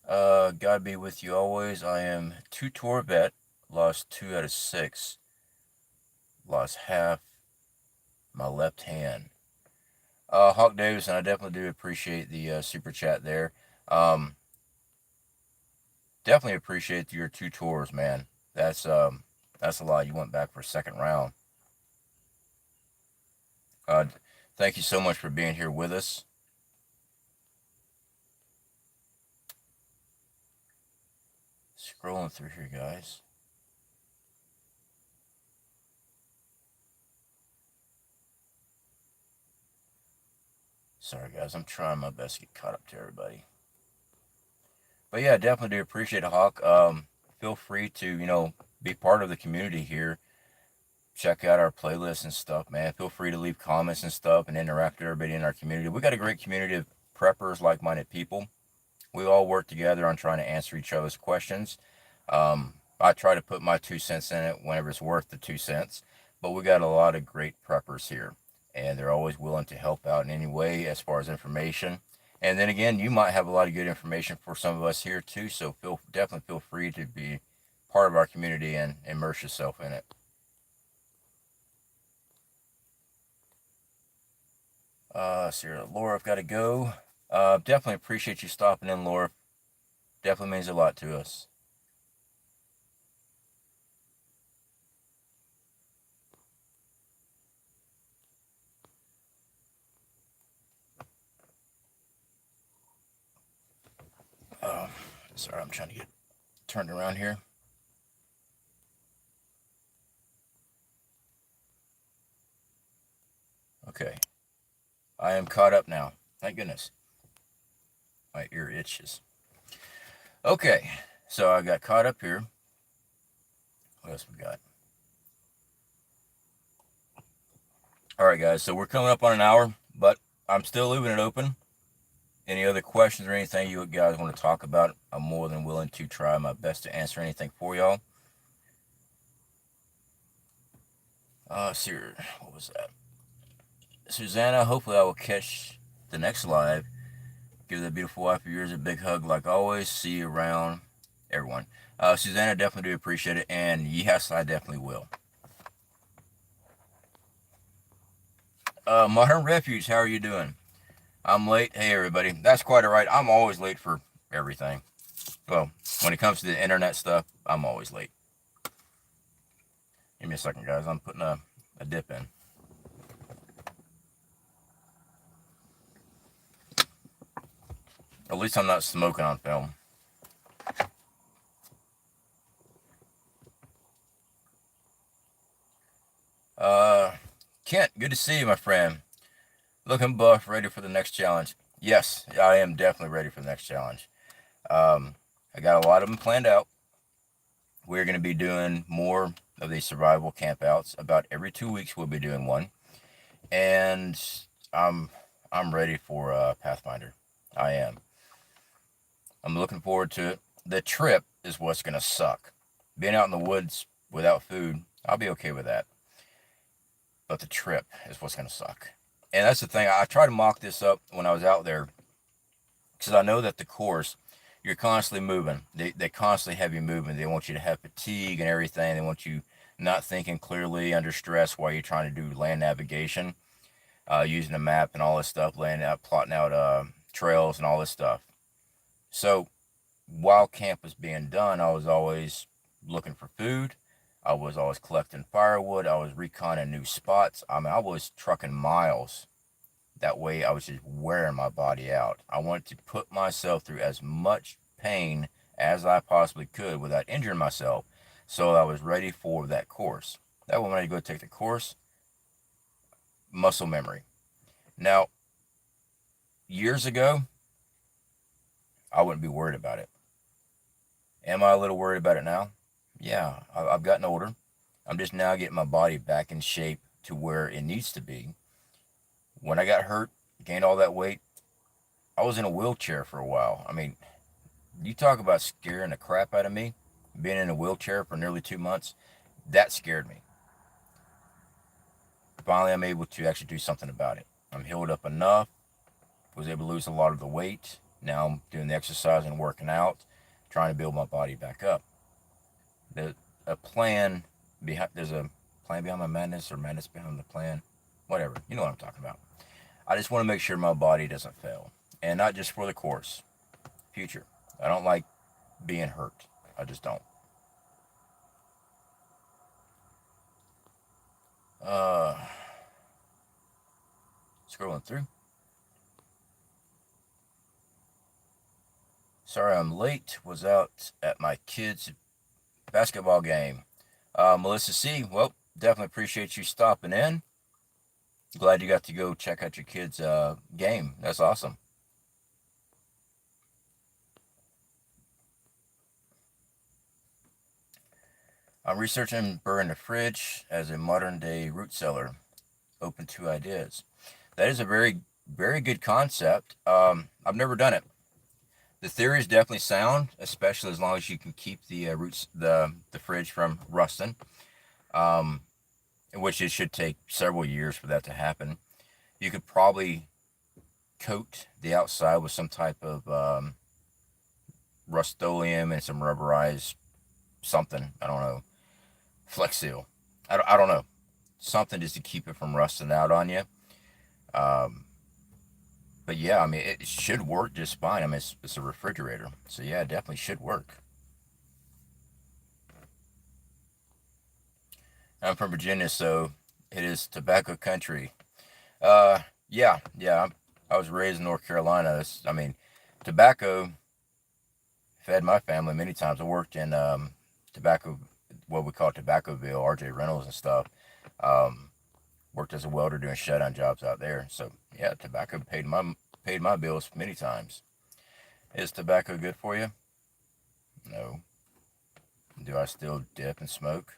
God be with you always. I am 2 tour vet, lost 2 out of 6, lost half my left hand. Hawk Davison, I definitely do appreciate the super chat there. Definitely appreciate your 2 tours, man. That's a lot. You went back for a second round. Thank you so much for being here with us. Scrolling through here, guys. Sorry, guys. I'm trying my best to get caught up to everybody. But yeah, definitely do appreciate it, Hawk. Feel free to, be part of the community here. Check out our playlists and stuff, man. Feel free to leave comments and stuff and interact with everybody in our community. We got a great community of preppers, like-minded people. We all work together on trying to answer each other's questions. I try to put my 2 cents in it whenever it's worth the 2 cents. But we got a lot of great preppers here, and they're always willing to help out in any way as far as information. And then again, you might have a lot of good information for some of us here too. So definitely feel free to be part of our community and immerse yourself in it. So Laura, I've got to go. Definitely appreciate you stopping in, Laura. Definitely means a lot to us. Sorry, I'm trying to get turned around here. Okay. I am caught up now. Thank goodness. My ear itches. Okay. So I got caught up here. What else we got? All right, guys. So we're coming up on an hour, but I'm still leaving it open. Any other questions or anything you guys want to talk about, I'm more than willing to try my best to answer anything for y'all. See, what was that? Susanna, hopefully I will catch the next live. Give that beautiful wife of yours a big hug like always. See you around, everyone. Susanna, definitely do appreciate it. And yes, I definitely will. Modern Refuge, how are you doing? I'm late. Hey, everybody. That's quite all right. I'm always late for everything. Well, when it comes to the internet stuff, I'm always late. Give me a second, guys. I'm putting a dip in. At least I'm not smoking on film. Kent, good to see you, my friend. Looking buff, ready for the next challenge. Yes, I am definitely ready for the next challenge. I got a lot of them planned out. We're going to be doing more of these survival campouts. About every 2 weeks, we'll be doing one. And I'm ready for Pathfinder. I am. I'm looking forward to it. The trip is what's going to suck. Being out in the woods without food, I'll be okay with that. but the trip is what's going to suck. And that's the thing. I try to mock this up when I was out there, because I know that the course, you're constantly moving. They constantly have you moving. They want you to have fatigue and everything. They want you not thinking clearly, under stress, while you're trying to do land navigation, using a map and all this stuff, laying out, plotting out trails and all this stuff. So while camp was being done, I was always looking for food. I was always collecting firewood. I was reconning new spots. I mean, I was trucking miles. That way I was just wearing my body out. I wanted to put myself through as much pain as I possibly could without injuring myself, so I was ready for that course. That way when I go take the course, muscle memory. Now, years ago, I wouldn't be worried about it. Am I a little worried about it now? Yeah, I've gotten older. I'm just now getting my body back in shape to where it needs to be. When I got hurt, gained all that weight, I was in a wheelchair for a while. I mean, you talk about scaring the crap out of me. Being in a wheelchair for nearly 2 months, that scared me. Finally, I'm able to actually do something about it. I'm healed up enough, was able to lose a lot of the weight. Now I'm doing the exercise and working out, trying to build my body back up. There's a plan behind my madness, or madness behind the plan. Whatever, you know what I'm talking about. I just want to make sure my body doesn't fail, and not just for the course, future. I don't like being hurt. I just don't. Scrolling through. Sorry I'm late. Was out at my kids' basketball game. Melissa C., well, definitely appreciate you stopping in. Glad you got to go check out your kids' game. That's awesome. I'm researching burn the fridge as a modern day root cellar. Open to ideas. That is a very, very good concept. I've never done it. The theory is definitely sound, especially as long as you can keep the the fridge from rusting, which it should take several years for that to happen. You could probably coat the outside with some type of Rust-Oleum and some rubberized something. I don't know. Flex Seal. I don't know. Something just to keep it from rusting out on you. But yeah, I mean, it should work just fine. I mean, it's a refrigerator. So yeah, it definitely should work. I'm from Virginia, so it is tobacco country. Yeah. I was raised in North Carolina. I mean, tobacco fed my family many times. I worked in tobacco, what we call Tobaccoville, RJ Reynolds and stuff. Worked as a welder doing shutdown jobs out there. So yeah, tobacco paid my bills many times. Is tobacco good for you? No. Do I still dip and smoke?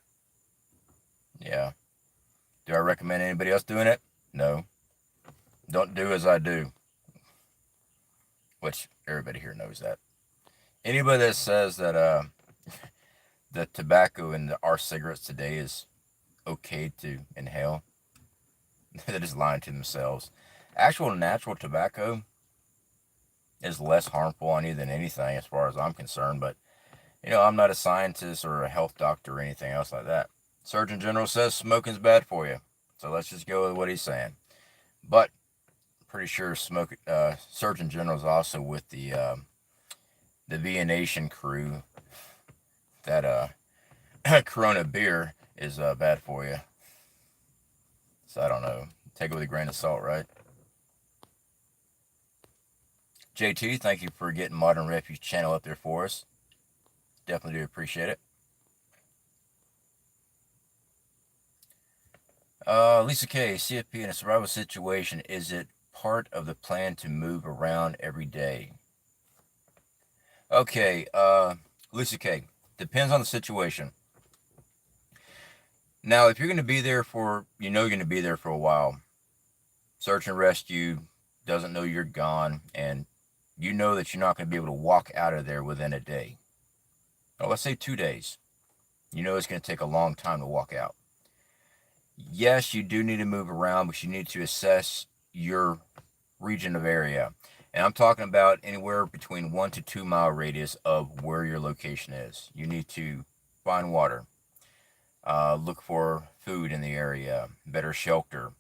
Yeah. Do I recommend anybody else doing it? No. Don't do as I do. Which everybody here knows that. Anybody that says that the tobacco in our cigarettes today is okay to inhale, they're just lying to themselves. Actual natural tobacco is less harmful on you than anything, as far as I'm concerned. But I'm not a scientist or a health doctor or anything else like that. Surgeon General says smoking's bad for you, so let's just go with what he's saying. But pretty sure Surgeon General is also with the VA Nation crew that Corona beer is bad for you. So I don't know. Take it with a grain of salt, right? JT, thank you for getting Modern Refuge channel up there for us. Definitely do appreciate it. Lisa K, CFP in a survival situation, is it part of the plan to move around every day? Okay, Lisa K, depends on the situation. Now, if you're going to be there you're going to be there for a while, search and rescue doesn't know you're gone, and you know that you're not going to be able to walk out of there within a day. Now, let's say 2 days. You know it's going to take a long time to walk out. yes, you do need to move around, but you need to assess your region of area. And I'm talking about anywhere between 1 to 2 mile radius of where your location is. You need to find water, look for food in the area, better shelter,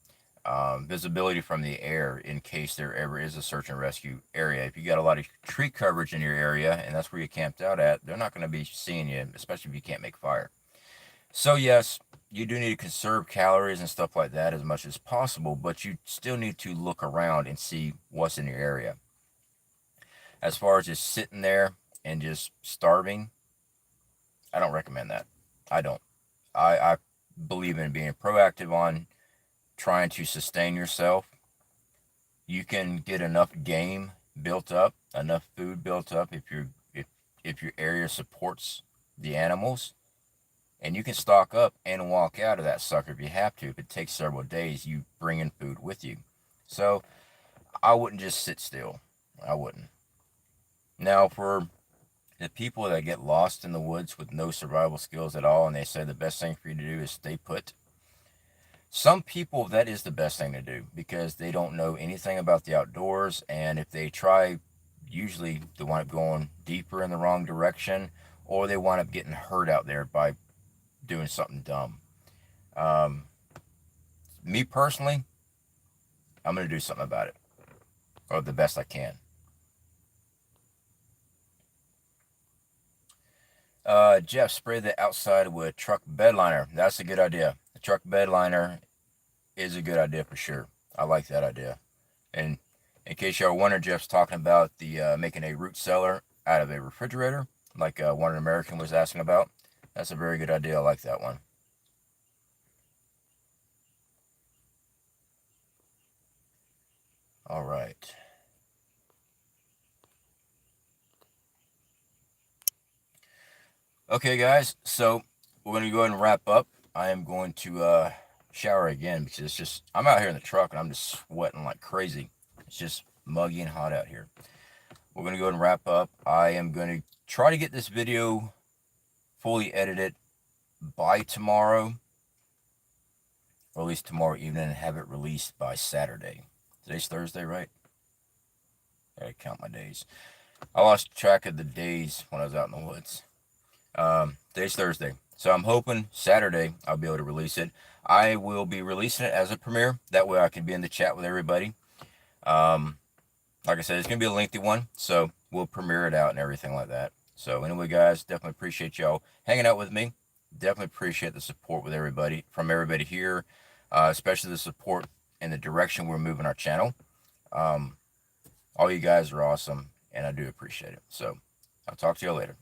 visibility from the air in case there ever is a search and rescue area. If you got a lot of tree coverage in your area and that's where you camped out at, they're not going to be seeing you, especially if you can't make fire. So yes, you do need to conserve calories and stuff like that as much as possible, but you still need to look around and see what's in your area. As far as just sitting there and just starving, I don't recommend that. I don't. I believe in being proactive on trying to sustain yourself. You can get enough game built up, enough food built up if your area supports the animals, and you can stock up and walk out of that sucker if you have to. If it takes several days, you bring in food with you. So I wouldn't just sit still. I wouldn't. Now, for the people that get lost in the woods with no survival skills at all, and they say the best thing for you to do is stay put. Some people, that is the best thing to do because they don't know anything about the outdoors, and if they try, usually they wind up going deeper in the wrong direction, or they wind up getting hurt out there by doing something dumb. Um, Me personally, I'm going to do something about it, or the best I can. Jeff, spray the outside with truck bed liner. That's a good idea. The truck bed liner is a good idea for sure. I like that idea. And in case y'all wonder, Jeff's talking about the making a root cellar out of a refrigerator, like one American was asking about. That's a very good idea. I like that one. All right. Okay, guys. So we're going to go ahead and wrap up. I am going to shower again because it's just, I'm out here in the truck and I'm just sweating like crazy. It's just muggy and hot out here. We're going to go ahead and wrap up. I am going to try to get this video fully edited by tomorrow, or at least tomorrow evening, and have it released by Saturday. Today's Thursday, right? I gotta count my days. I lost track of the days when I was out in the woods. Today's Thursday, so I'm hoping Saturday I'll be able to release it. I will be releasing it as a premiere. That way I can be in the chat with everybody. Like I said, it's gonna be a lengthy one, so we'll premiere it out and everything like that. So anyway, guys, definitely appreciate y'all hanging out with me. Definitely appreciate the support with everybody, from everybody here, especially the support in the direction we're moving our channel. All you guys are awesome, and I do appreciate it. So I'll talk to you later.